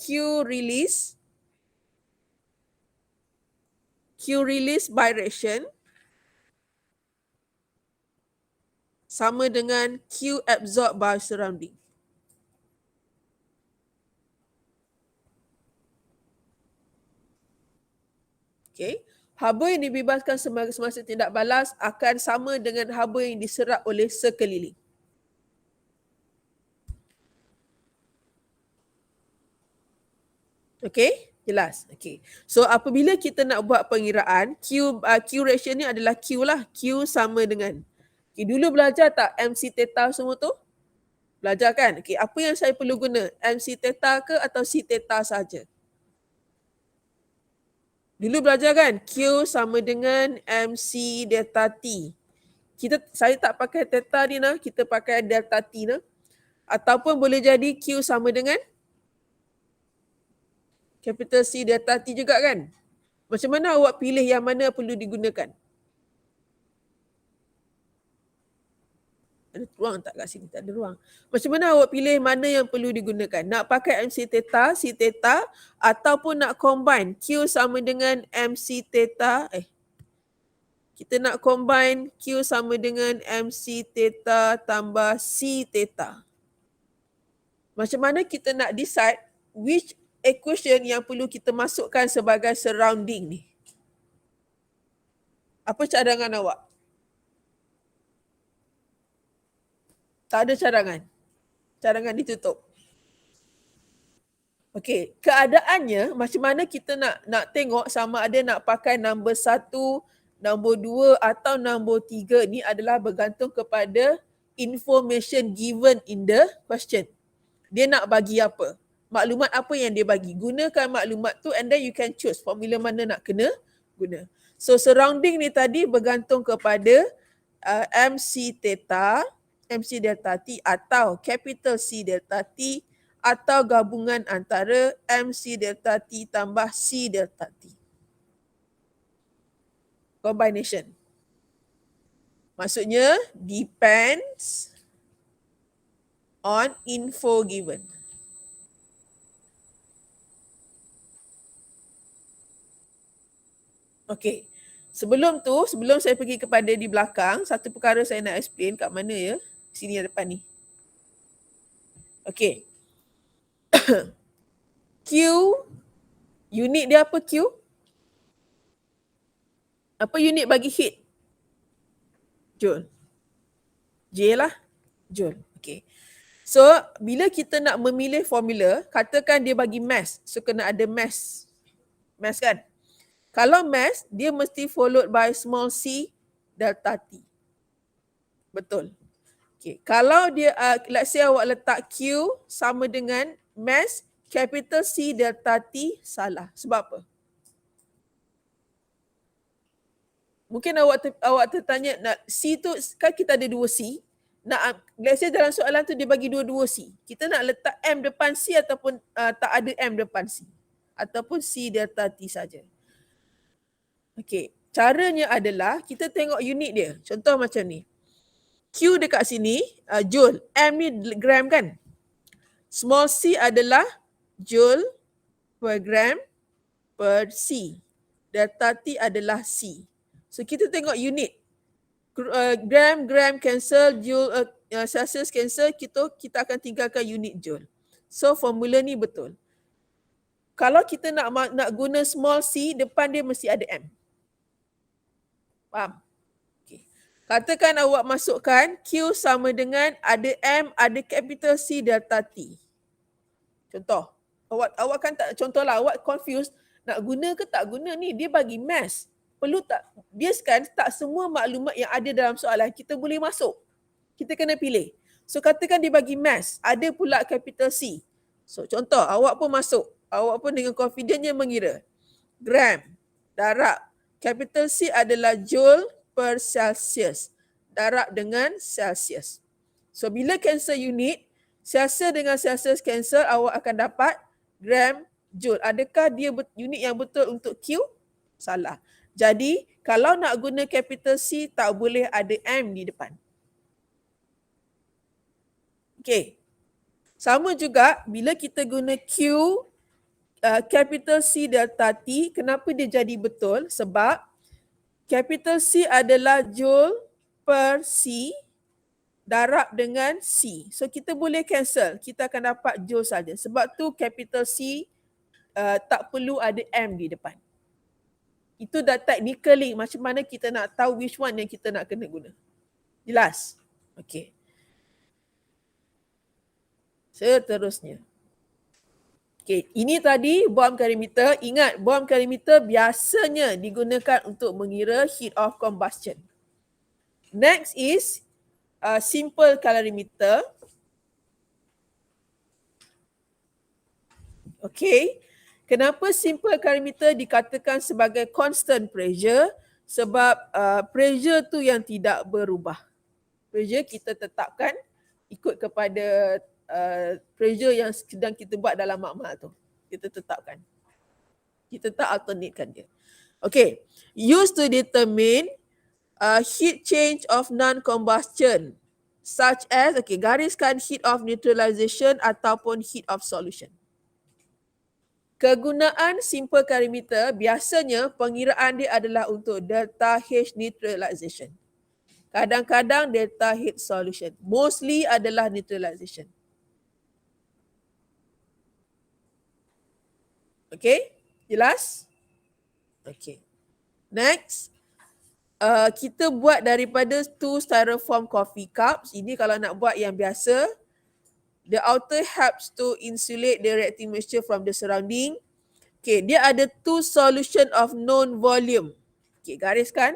Q release by reaction sama dengan Q absorbed by surrounding. Okay. Haba yang dibebaskan semasa tindak balas akan sama dengan haba yang diserap oleh sekeliling. Okay, jelas. Okay. So apabila kita nak buat pengiraan, Q reaction ni adalah Q lah. Q sama dengan. Okay, dulu belajar tak MC theta semua tu? Belajar kan? Okay, apa yang saya perlu guna? MC theta ke atau C theta saja? Dulu belajar kan? Q sama dengan MC delta T. Saya tak pakai theta ni nah, kita pakai delta T nah. Ataupun boleh jadi Q sama dengan capital C delta T juga kan? Macam mana awak pilih yang mana perlu digunakan? Ada ruang tak kat sini? Tak ada ruang. Macam mana awak pilih mana yang perlu digunakan? Nak pakai MC theta, C theta ataupun nak combine Q sama dengan MC theta. Kita nak combine Q sama dengan MC theta tambah C theta. Macam mana kita nak decide which equation yang perlu kita masukkan sebagai surrounding ni? Apa cadangan awak? Tak ada cadangan. Cadangan ditutup. Okey, keadaannya macam mana kita nak tengok sama ada nak pakai nombor 1, nombor 2 atau nombor 3 ni adalah bergantung kepada information given in the question. Dia nak bagi apa? Maklumat apa yang dia bagi? Gunakan maklumat tu and then you can choose formula mana nak kena guna. So surrounding ni tadi bergantung kepada MC theta MC delta T atau capital C delta T atau gabungan antara MC delta T tambah C delta T. Combination. Maksudnya depends on info given. Okey. Sebelum saya pergi kepada di belakang, satu perkara saya nak explain kat mana ya? Sini depan ni. Okey. Q, unit dia apa Q? Apa unit bagi heat? Joule. J lah. Joule. Okey. So, bila kita nak memilih formula, katakan dia bagi mass. So, kena ada mass. Mass kan? Kalau mass, dia mesti followed by small c delta T. Betul. Okay. Kalau dia, let's say awak letak Q sama dengan mass capital C delta T, salah. Sebab apa? Mungkin awak tertanya, nak C tu, kan kita ada 2 C. Nak, let's say dalam soalan tu dia bagi dua-dua C. Kita nak letak M depan C ataupun tak ada M depan C. Ataupun C delta T saja. Okey, caranya adalah kita tengok unit dia. Contoh macam ni. Q dekat sini, joule. M ni gram kan? Small c adalah joule per gram per C. Delta T adalah C. So kita tengok unit. Gram cancel, joule, Celsius cancel, kita akan tinggalkan unit joule. So formula ni betul. Kalau kita nak guna small c, depan dia mesti ada M. Faham? Okay. Katakan awak masukkan Q sama dengan ada M, ada capital C delta T. Contoh. Awak kan tak, contohlah awak confused nak guna ke tak guna ni. Dia bagi mass. Perlu tak, biaskan tak semua maklumat yang ada dalam soalan kita boleh masuk. Kita kena pilih. So katakan dia bagi mass, ada pula capital C. So contoh, awak pun masuk. Awak pun dengan confidentnya mengira. Gram, darab. Capital C adalah joule per Celsius. Darab dengan Celsius. So bila cancel unit, Celsius dengan Celsius cancel, awak akan dapat gram joule. Adakah dia unit yang betul untuk Q? Salah. Jadi kalau nak guna capital C, tak boleh ada M di depan. Okay. Sama juga bila kita guna Q, capital C delta T, kenapa dia jadi betul? Sebab capital C adalah joule per C darab dengan C. So kita boleh cancel, kita akan dapat joule saja. Sebab tu capital C tak perlu ada M di depan. Itu dah technically macam mana kita nak tahu which one yang kita nak kena guna. Jelas? Okay. Seterusnya. Okay, ini tadi bom calorimeter. Ingat, bom calorimeter biasanya digunakan untuk mengira heat of combustion. Next is simple calorimeter. Okay, kenapa simple calorimeter dikatakan sebagai constant pressure? Sebab pressure tu yang tidak berubah. Pressure kita tetapkan ikut kepada pressure yang sedang kita buat dalam makmal tu. Kita tetapkan. Kita tak alternatekan dia. Okay. Used to determine heat change of non-combustion such as, okay, gariskan heat of neutralization ataupun heat of solution. Kegunaan simple calorimeter biasanya pengiraan dia adalah untuk delta H neutralization. Kadang-kadang delta H solution. Mostly adalah neutralization. Okay, jelas? Okay. Next, kita buat daripada 2 styrofoam coffee cups. Ini kalau nak buat yang biasa. The outer helps to insulate the reacting mixture from the surrounding. Okay, dia ada 2 solution of known volume. Okay, gariskan.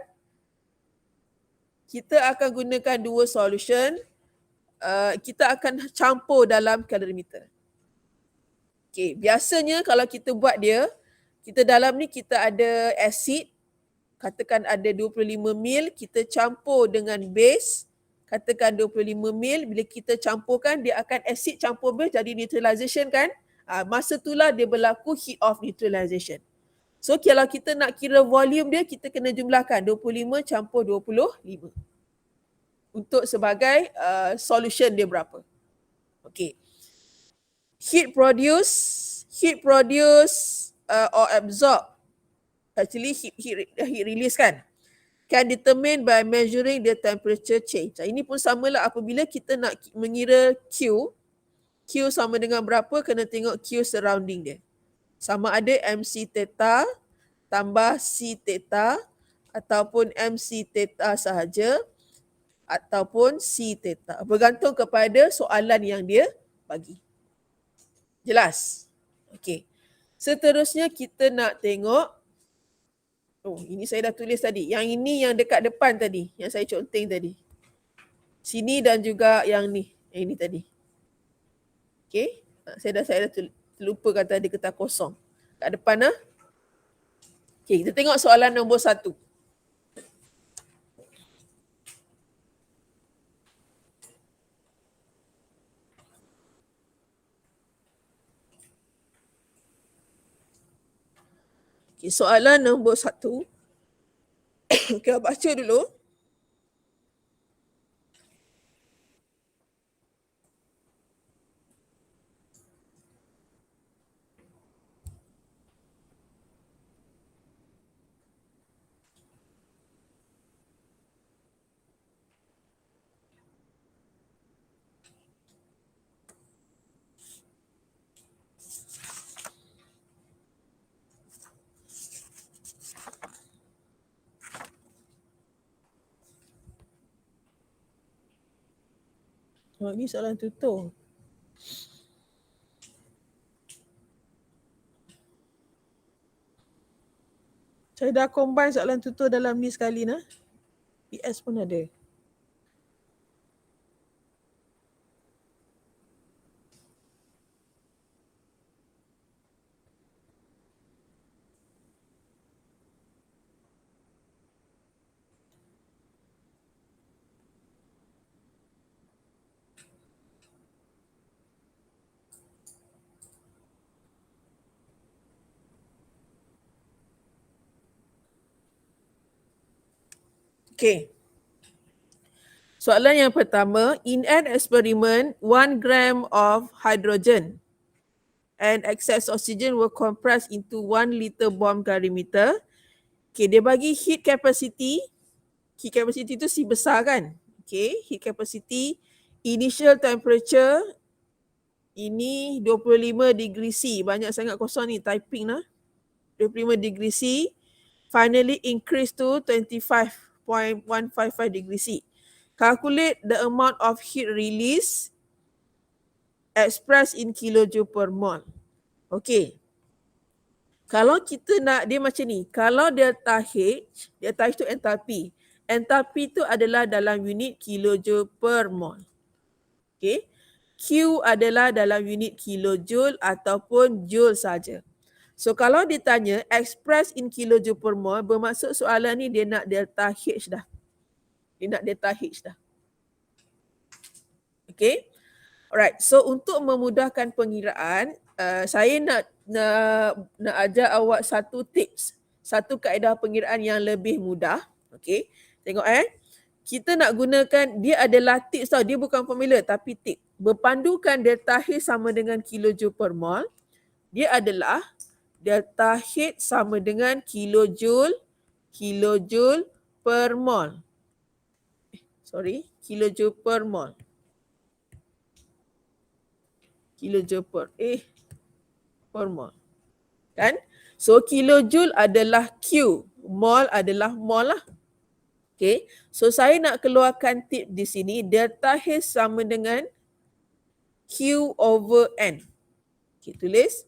Kita akan gunakan 2 solution. Kita akan campur dalam calorimeter. Okay, biasanya kalau kita buat dia, kita dalam ni kita ada asid, katakan ada 25 ml, kita campur dengan base, katakan 25 mil, bila kita campurkan dia akan acid campur base jadi neutralization kan. Masa itulah dia berlaku heat of neutralization. So kalau kita nak kira volume dia, kita kena jumlahkan 25 campur 25 untuk sebagai solution dia berapa. Okay. Heat produce or absorb, actually heat release kan, can determine by measuring the temperature change. Ini pun samalah apabila kita nak mengira Q sama dengan berapa, kena tengok Q surrounding dia. Sama ada MC theta tambah C theta ataupun MC theta sahaja ataupun C theta. Bergantung kepada soalan yang dia bagi. Jelas? Okey. Seterusnya kita nak tengok, ini saya dah tulis tadi. Yang ini yang dekat depan tadi, yang saya conteng tadi. Sini dan juga yang ni, yang ini tadi. Okey. Saya dah lupa kata ada kertas kosong. Kat depan lah. Okey, kita tengok soalan nombor 1. Okay, soalan nombor 1. Kita baca dulu. Ini soalan tutur. Saya dah combine soalan tutur dalam ni sekali nah. PS pun ada. Okay. Soalan yang pertama, in an experiment, 1 gram of hydrogen and excess oxygen were compressed into 1 liter bomb calorimeter. Okay, dia bagi heat capacity. Heat capacity tu si besar kan? Okay, heat capacity. Initial temperature, ini 25 degree C. Banyak sangat kosong ni, typing lah. 25 degree C. Finally increase to 25.155 degree C. Calculate the amount of heat release expressed in kilojoule per mole. Okay. Kalau kita nak, dia macam ni. Kalau delta H tu entalpi. Entalpi tu adalah dalam unit kilojoule per mole. Okay. Q adalah dalam unit kilojoule ataupun joule saja. So kalau ditanya express in kilojoule per mole, bermaksud soalan ni dia nak delta H dah. Dia nak delta H dah. Okay. Alright. So untuk memudahkan pengiraan, saya nak ajar awak satu tips. Satu kaedah pengiraan yang lebih mudah. Okay. Tengok kita nak gunakan, dia adalah tips tau. Dia bukan formula tapi tips. Berpandukan delta H sama dengan kilojoule per mole. Dia adalah delta H sama dengan kilojoule per mole. Kilojoule per mole. Kilojoule per mole. Kan? So kilojoule adalah Q, mole adalah mole lah. Okay. So saya nak keluarkan tip di sini, delta H sama dengan Q over N. Okay, tulis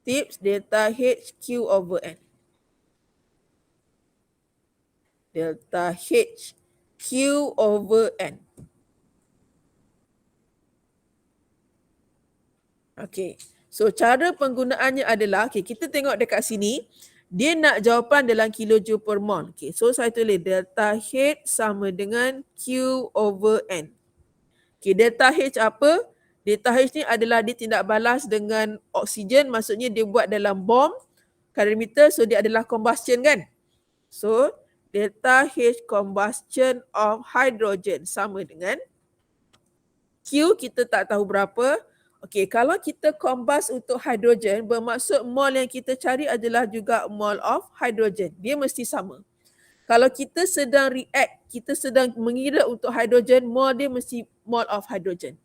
tips delta H Q over N. Delta H Q over N. Okay. So cara penggunaannya adalah, okay, kita tengok dekat sini. Dia nak jawapan dalam kilojoule per mol. Okay, so saya tulis delta H sama dengan Q over N. Okay, delta H apa? Delta H ni adalah dia tindak balas dengan oksigen, maksudnya dia buat dalam bom calorimeter, so dia adalah combustion kan? So, delta H combustion of hydrogen sama dengan Q kita tak tahu berapa. Okey, kalau kita combust untuk hidrogen, bermaksud mol yang kita cari adalah juga mol of hydrogen. Dia mesti sama. Kalau kita sedang react, kita sedang mengira untuk hidrogen, mol dia mesti mol of hydrogen.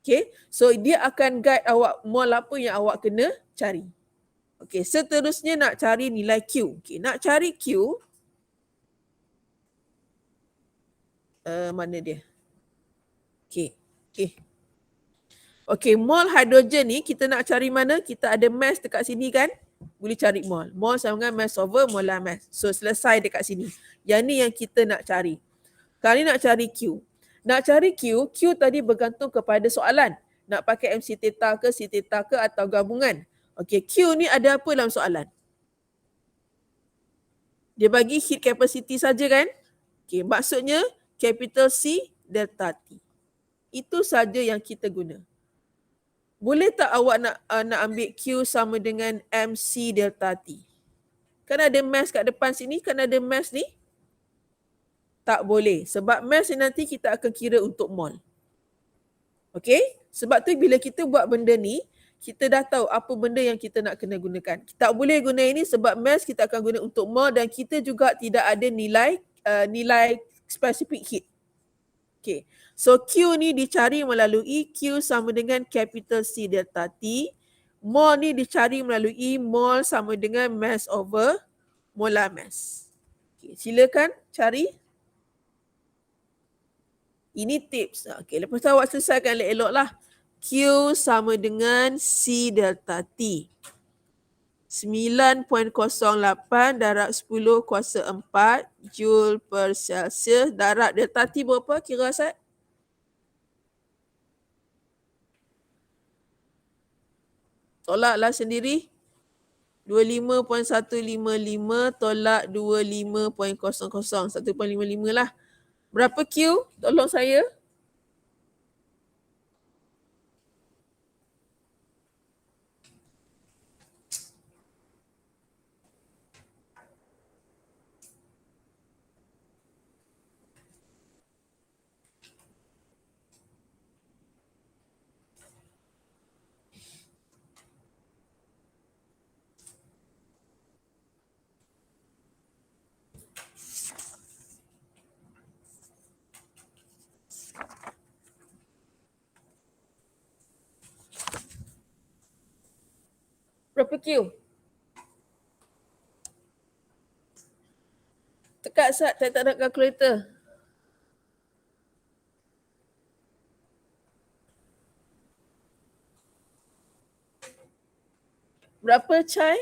Okey, so dia akan guide awak mol apa yang awak kena cari. Okey, seterusnya nak cari nilai Q. Okey, nak cari Q, mana dia? Okey. Okey, mol hidrogen ni kita nak cari mana? Kita ada mass dekat sini kan? Boleh cari mol. Mol sama dengan mass over molar mass. So selesai dekat sini. Yang ni yang kita nak cari. Kali nak cari Q. Nak cari Q, Q tadi bergantung kepada soalan. Nak pakai MC theta ke, C theta ke atau gabungan. Okey, Q ni ada apa dalam soalan? Dia bagi heat capacity saja kan? Okey, maksudnya capital C delta T. Itu saja yang kita guna. Boleh tak awak nak ambil Q sama dengan MC delta T? Kan ada mass kat depan sini, kan ada mass ni? Tak boleh. Sebab mass ni nanti kita akan kira untuk mol. Okay? Sebab tu bila kita buat benda ni, kita dah tahu apa benda yang kita nak kena gunakan. Tak boleh guna ini sebab mass kita akan guna untuk mol dan kita juga tidak ada nilai specific heat. Okay. So Q ni dicari melalui Q sama dengan capital C delta T. Mol ni dicari melalui mol sama dengan mass over molar mass. Okay, silakan cari. Ini tips. Okay, lepas tu awak selesaikan elok-elok lah. Q sama dengan C delta T. 9.08 darab 10 kuasa 4 Joule per Celsius. Darab delta T berapa kira Asad? Tolaklah sendiri. 25.155 tolak 25.00. 1.55 lah. Berapa Q? Tolong saya. Berapa Q? Tekat Sat, saya tak ada kalkulator. Berapa Chai?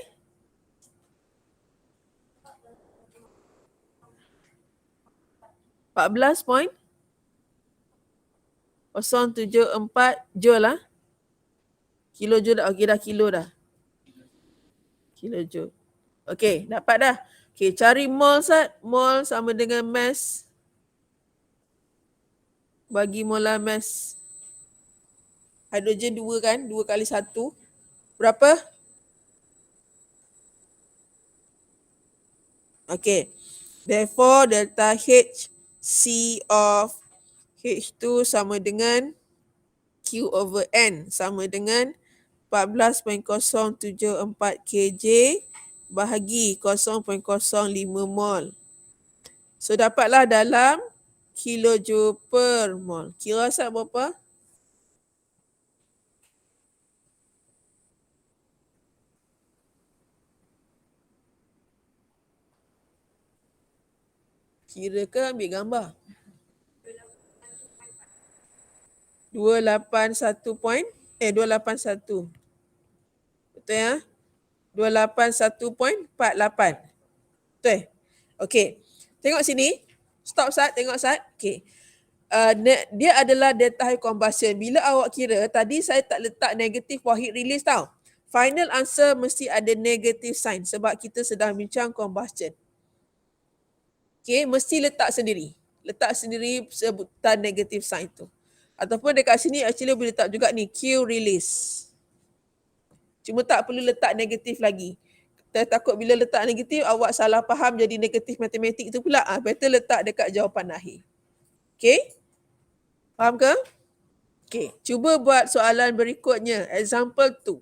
$14.074 Joule lah. Kilojoule dah. Okey dah kilo dah. Kilojoule. Okey, dapat dah. Okey, cari mol Sat. Mol sama dengan mass bagi molar mass. Hidrogen 2 kan? 2 kali 1. Berapa? Okey. Therefore, delta H C of H2 sama dengan Q over N sama dengan 14.074 kJ bahagi 0.05 mol. So dapatlah dalam kilojoule per mol. Kira Asal berapa? Kira ke ambil gambar? 281. Betul ya? 281.48. Betul? Okey. Tengok sini. Stop Sat, tengok Sat. Okey. Dia adalah delta high combustion. Bila awak kira, tadi saya tak letak negatif for heat release tau. Final answer mesti ada negative sign sebab kita sedang bincang combustion. Okay, mesti letak sendiri. Letak sendiri sebutan negative sign tu. Ataupun dekat sini actually boleh letak juga ni Q release. Cuma tak perlu letak negatif lagi. Kita takut bila letak negatif awak salah faham jadi negatif matematik tu pula. Better letak dekat jawapan akhir. Okay? Faham ke? Okay, cuba buat soalan berikutnya. Example 2.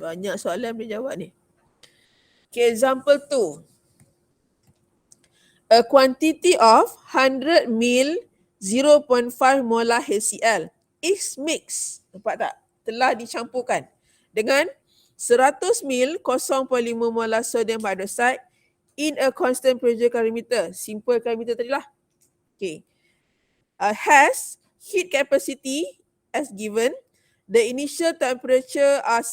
Banyak soalan boleh jawab ni. Okay, example 2. A quantity of 100 ml 0.5 molar HCl is mixed. Nampak tak? Telah dicampurkan dengan 100 ml 0.5 molar sodium hydroxide in a constant pressure calorimeter. Simple calorimeter tadi lah. Okay. Has heat capacity as given. The initial temperature are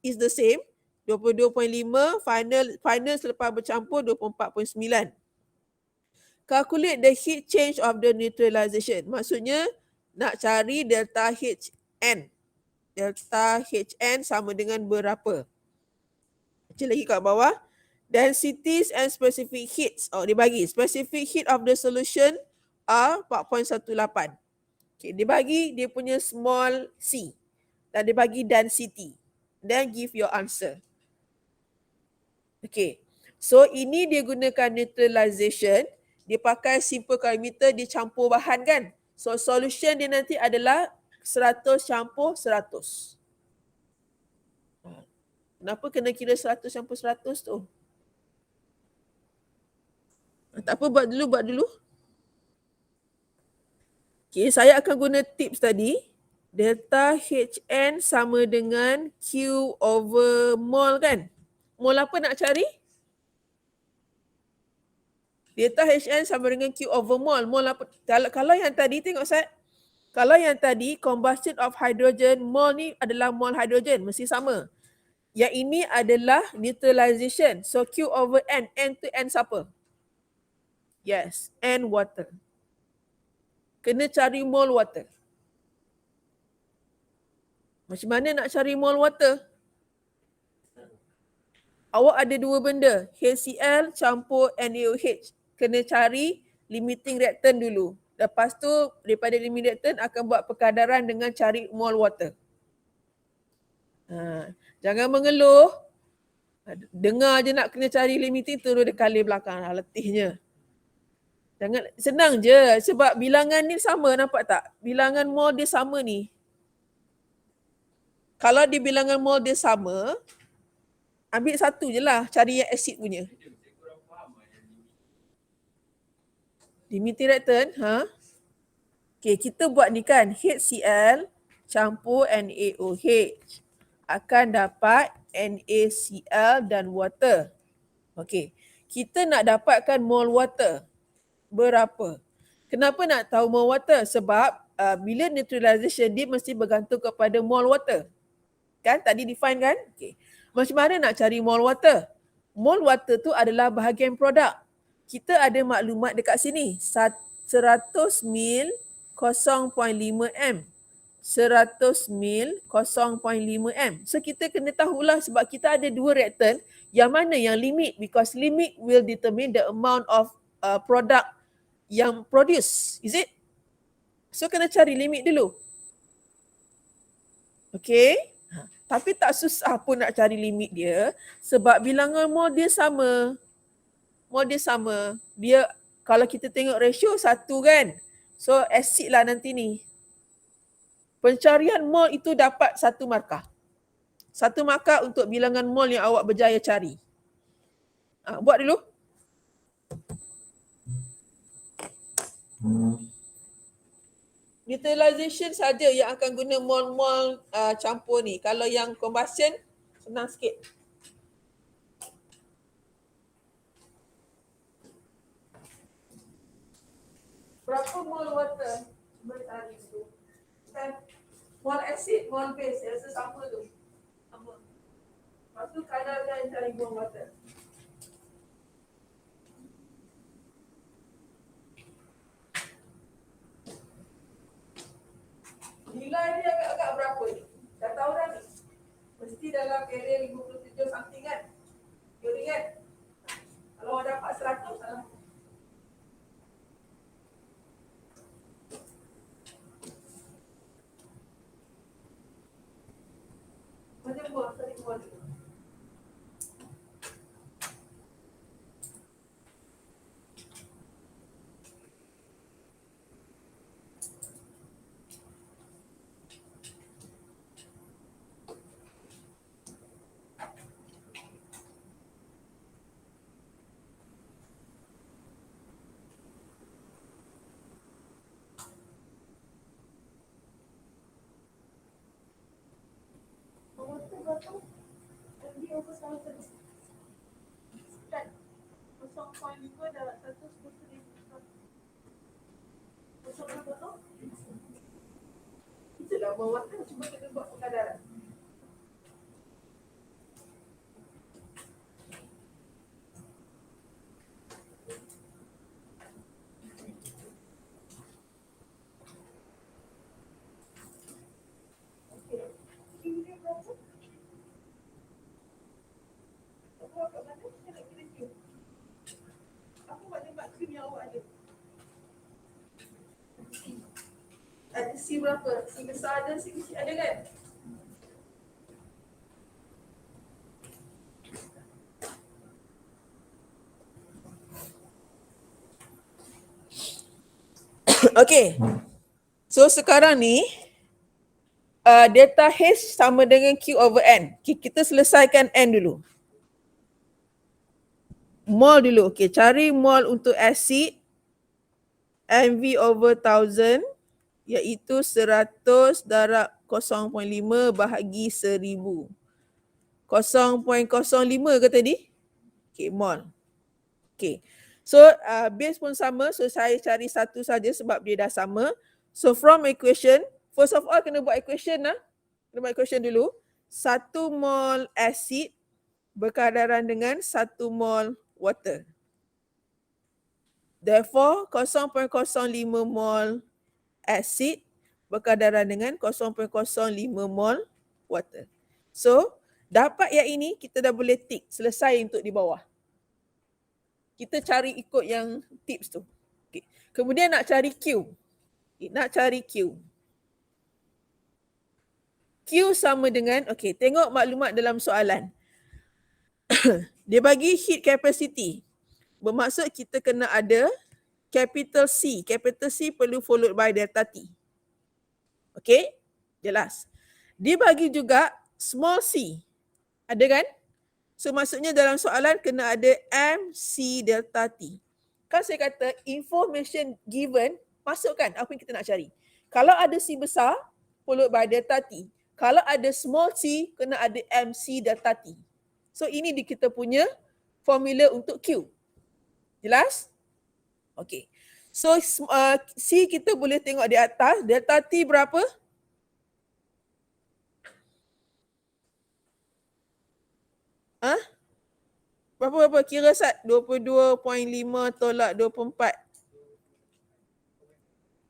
is the same. 22.5, final selepas bercampur 24.9. Calculate the heat change of the neutralization. Maksudnya nak cari delta Hn. Delta Hn sama dengan berapa? Baca lagi kat bawah. Densities and specific heats. Dia bagi. Specific heat of the solution are 4.18. Okay, dia bagi dia punya small c. Dan dia bagi density. Then give your answer. Okay. So ini dia gunakan neutralization. Dia pakai simple calorimeter, dia campur bahan kan. So solution dia nanti adalah 100 campur 100. Kenapa kena kira 100 campur 100 tu? Tak apa, buat dulu. Okay, saya akan guna tips tadi. Delta Hn sama dengan Q over mol kan? Mol apa nak cari? Delta Hn sama dengan Q over mol. Mol apa? Kalau yang tadi, tengok Ustaz. Kalau yang tadi, combustion of hydrogen, mol ni adalah mol hydrogen. Mesti sama. Yang ini adalah neutralization. So Q over N. N tu N siapa? Yes, N water. Kena cari mol water. Macam mana nak cari mol water? Awak ada dua benda, HCl campur NaOH. Kena cari limiting reactant dulu. Lepas tu daripada limiting reactant akan buat perkadaran dengan cari mol water. Jangan mengeluh. Dengar je nak kena cari limiting, turun dekali belakang lah, letihnya. Jangan, senang je sebab bilangan ni sama, nampak tak? Bilangan mol dia sama ni. Kalau di bilangan mol dia sama, ambil satu je lah, cari yang acid punya. Limiting reactant, Okay, kita buat ni kan, HCl campur NaOH. Akan dapat NaCl dan water. Okay, kita nak dapatkan mol water. Berapa? Kenapa nak tahu mol water? Sebab bila neutralization dia mesti bergantung kepada mol water. Kan? Tadi define kan? Okay. Macam mana nak cari mol water? Mol water tu adalah bahagian produk. Kita ada maklumat dekat sini. 100 ml 0.5 m. 100 ml 0.5 m. So kita kena tahulah sebab kita ada dua reactant yang mana yang limit, because limit will determine the amount of product yang produce. Is it? So kena cari limit dulu. Okay. Tapi tak susah pun nak cari limit dia sebab bilangan mol dia sama. Mol dia sama. Dia kalau kita tengok ratio 1 kan. So acid lah nanti ni. Pencarian mol itu dapat 1 markah. Satu markah untuk bilangan mol yang awak berjaya cari. Buat dulu. Neutralization saja yang akan guna mol-mol campur ni. Kalau yang combustion, senang sikit. Berapa mol water? Cuba cari dulu. Kan? Mol acid, mol base. Saya rasa sama tu. Sama. Lepas tu kadar dan cari mol water. Nilai dia agak-agak berapa ni? Dah tahu dah ni? Mesti dalam area 57 something kan? You ingat? Kalau dapat 100 salah. Mana buat? Tadi buat. Itulah bawa water, cuba kita buat perkadaran. Ada C berapa? C besar ada, C kecil ada kan? Okay. So sekarang ni delta H sama dengan Q over N. Okay, kita selesaikan N dulu. Mol dulu. Okay, cari mol untuk acid MV over 1000 iaitu 100 darab 0.5 bahagi 1000. 0.05 ke tadi? Okay, mol. Okay. So base pun sama. So saya cari satu saja sebab dia dah sama. So from equation, first of all kena buat equation lah. Kena buat equation dulu. 1 mol acid berkadaran dengan 1 mol water. Therefore 0.05 mol acid berkadaran dengan 0.05 mol water. So dapat yang ini kita dah boleh tick. Selesai untuk di bawah. Kita cari ikut yang tips tu. Okay. Kemudian nak cari Q. Okay. Nak cari Q. Q sama dengan, okay, tengok maklumat dalam soalan. Dia bagi heat capacity. Bermaksud kita kena ada capital C. Capital C perlu followed by delta T. Okay, jelas. Dia bagi juga small c. Ada kan? So maksudnya dalam soalan kena ada MC delta T. Kan saya kata information given, masukkan apa yang kita nak cari. Kalau ada C besar, followed by delta T. Kalau ada small c, kena ada MC delta T. So ini kita punya formula untuk Q. Jelas? Okay. So C kita boleh tengok di atas. Delta T berapa? Berapa? Kira Sat? 22.5 tolak 24.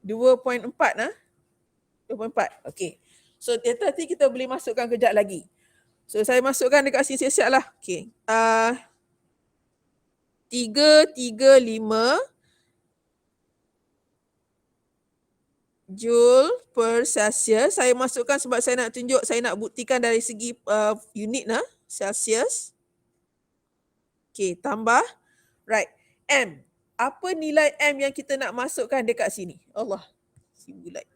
2.4 lah. 2.4. Okay. So delta T kita boleh masukkan kejap lagi. So saya masukkan dekat sini siap-siap lah. Okay. 335 Joule per Celsius. Saya masukkan sebab saya nak tunjuk, saya nak buktikan dari segi unit lah. Celsius. Okay, tambah. Right. M. Apa nilai M yang kita nak masukkan dekat sini? Allah. Si bulat.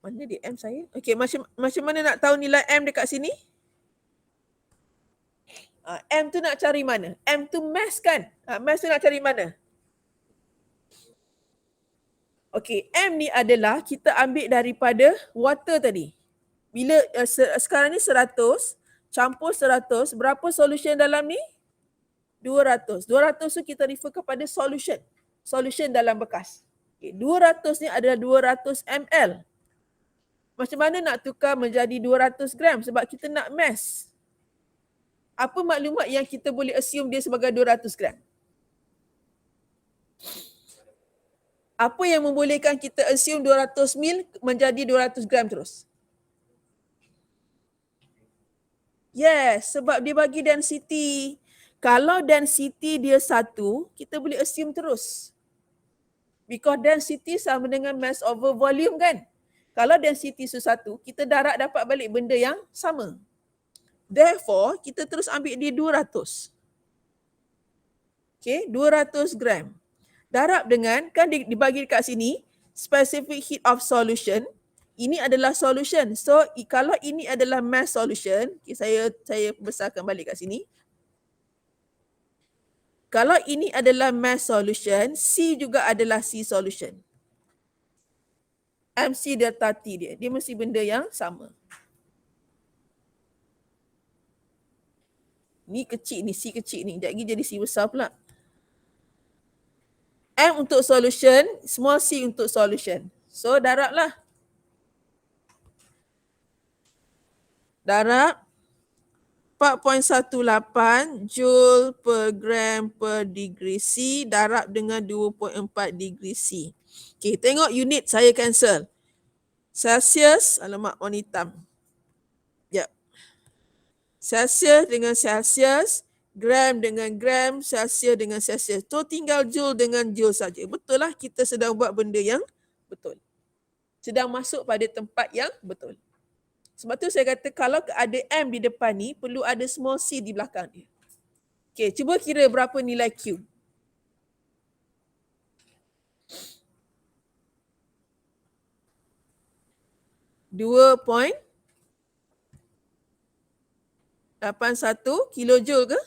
Mana dia M saya? Okey, macam mana nak tahu nilai M dekat sini? M tu nak cari mana? M tu mass kan? Mass tu nak cari mana? Okey, M ni adalah kita ambil daripada water tadi. Bila sekarang ni 100, campur 100, berapa solution dalam ni? 200. 200 tu kita refer kepada solution. Solution dalam bekas. Okay, 200 ni adalah 200 ml. Macam mana nak tukar menjadi 200 gram? Sebab kita nak mass. Apa maklumat yang kita boleh assume dia sebagai 200 gram? Apa yang membolehkan kita assume 200 ml menjadi 200 gram terus? Yes, sebab dia bagi density. Kalau density dia 1, kita boleh assume terus. Because density sama dengan mass over volume kan? Kalau density tu 1, kita darab dapat balik benda yang sama. Therefore, kita terus ambil dia 200. Okay, 200 gram. Darab dengan, kan dibagi dekat sini, specific heat of solution. Ini adalah solution. So, kalau ini adalah mass solution, okay, saya besarkan balik kat sini. Kalau ini adalah mass solution, C juga adalah C solution. MC delta T dia mesti benda yang sama. Ni kecil ni, C kecil ni. Sekejap lagi jadi C besar pula. M untuk solution, small c untuk solution. So darablah. Darab 4.18 joule per gram per degree C darab dengan 2.4 degree C. Okay, tengok unit saya cancel. Celsius, alamak warna hitam. Yep. Celsius dengan Celsius, gram dengan gram, Celsius dengan Celsius. So tinggal joule dengan joule saja. Betul lah kita sedang buat benda yang betul. Sedang masuk pada tempat yang betul. Sebab tu saya kata kalau ada M di depan ni, perlu ada small c di belakang dia. Okay, cuba kira berapa nilai Q. .81 kilojoule ke?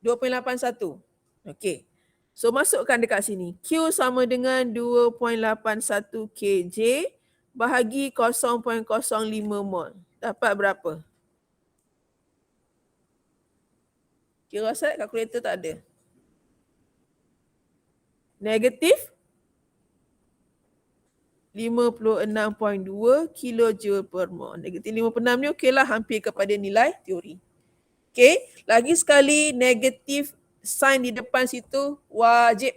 2.81. Okey. So masukkan dekat sini. Q sama dengan 2.81 kJ bahagi 0.05 mol. Dapat berapa? Kira set kalkulator tak ada. Negatif 56.2 kilojoule per mol. Negatif 56 ni okeylah, hampir kepada nilai teori. Okey, lagi sekali negatif sign di depan situ wajib.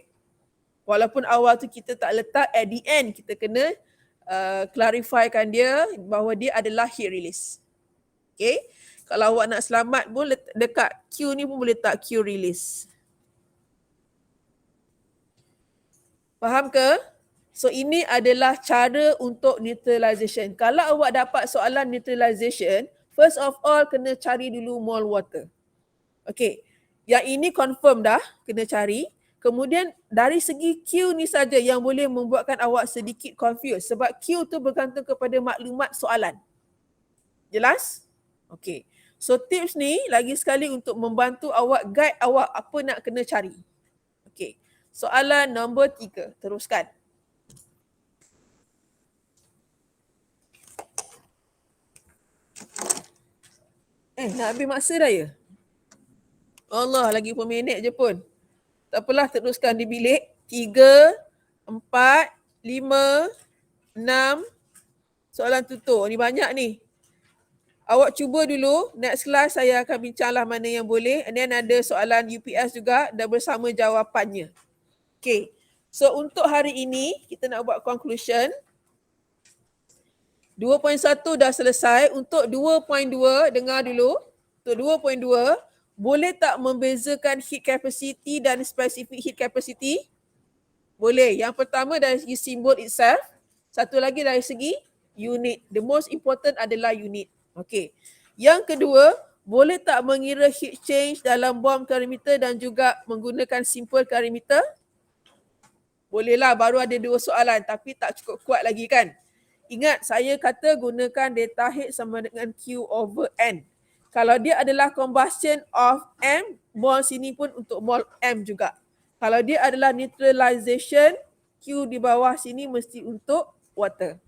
Walaupun awal tu kita tak letak, at the end kita kena clarifikan dia bahawa dia adalah heat release. Okey, kalau awak nak selamat pun dekat Q ni pun boleh letak Q release. Faham ke? So ini adalah cara untuk neutralization. Kalau awak dapat soalan neutralization, first of all kena cari dulu mole water. Okey, yang ini confirm dah kena cari. Kemudian dari segi Q ni saja yang boleh membuatkan awak sedikit confused sebab Q tu bergantung kepada maklumat soalan. Jelas? Okey. So tips ni lagi sekali untuk membantu awak, guide awak apa nak kena cari. Okey. Soalan nombor 3. Teruskan. Nak habis masa dah ya? Allah, lagi berapa minit je pun. Tak apalah, teruskan di bilik. 3, 4, 5, 6. Soalan tutur. Ni banyak ni. Awak cuba dulu. Next class saya akan bincanglah mana yang boleh. And then ada soalan UPS juga dan bersama jawapannya. Okay. So untuk hari ini, kita nak buat conclusion. 2.1 dah selesai. Untuk 2.2, dengar dulu. Untuk 2.2, boleh tak membezakan heat capacity dan specific heat capacity? Boleh. Yang pertama dari segi simbol itself. Satu lagi dari segi unit. The most important adalah unit. Okey. Yang kedua, boleh tak mengira heat change dalam bond calorimeter dan juga menggunakan simple calorimeter? Bolehlah baru ada 2 soalan tapi tak cukup kuat lagi kan. Ingat saya kata gunakan delta H sama dengan Q over N. Kalau dia adalah combustion of M, mol sini pun untuk mol M juga. Kalau dia adalah neutralization, Q di bawah sini mesti untuk water.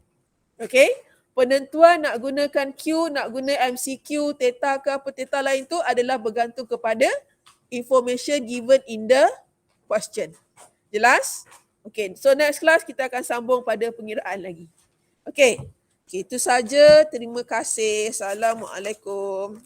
Okay? Penentuan nak gunakan Q, nak guna MCQ, theta ke apa theta lain tu adalah bergantung kepada information given in the question. Jelas? Okay, so next class kita akan sambung pada pengiraan lagi. Okay, itu saja. Terima kasih. Assalamualaikum.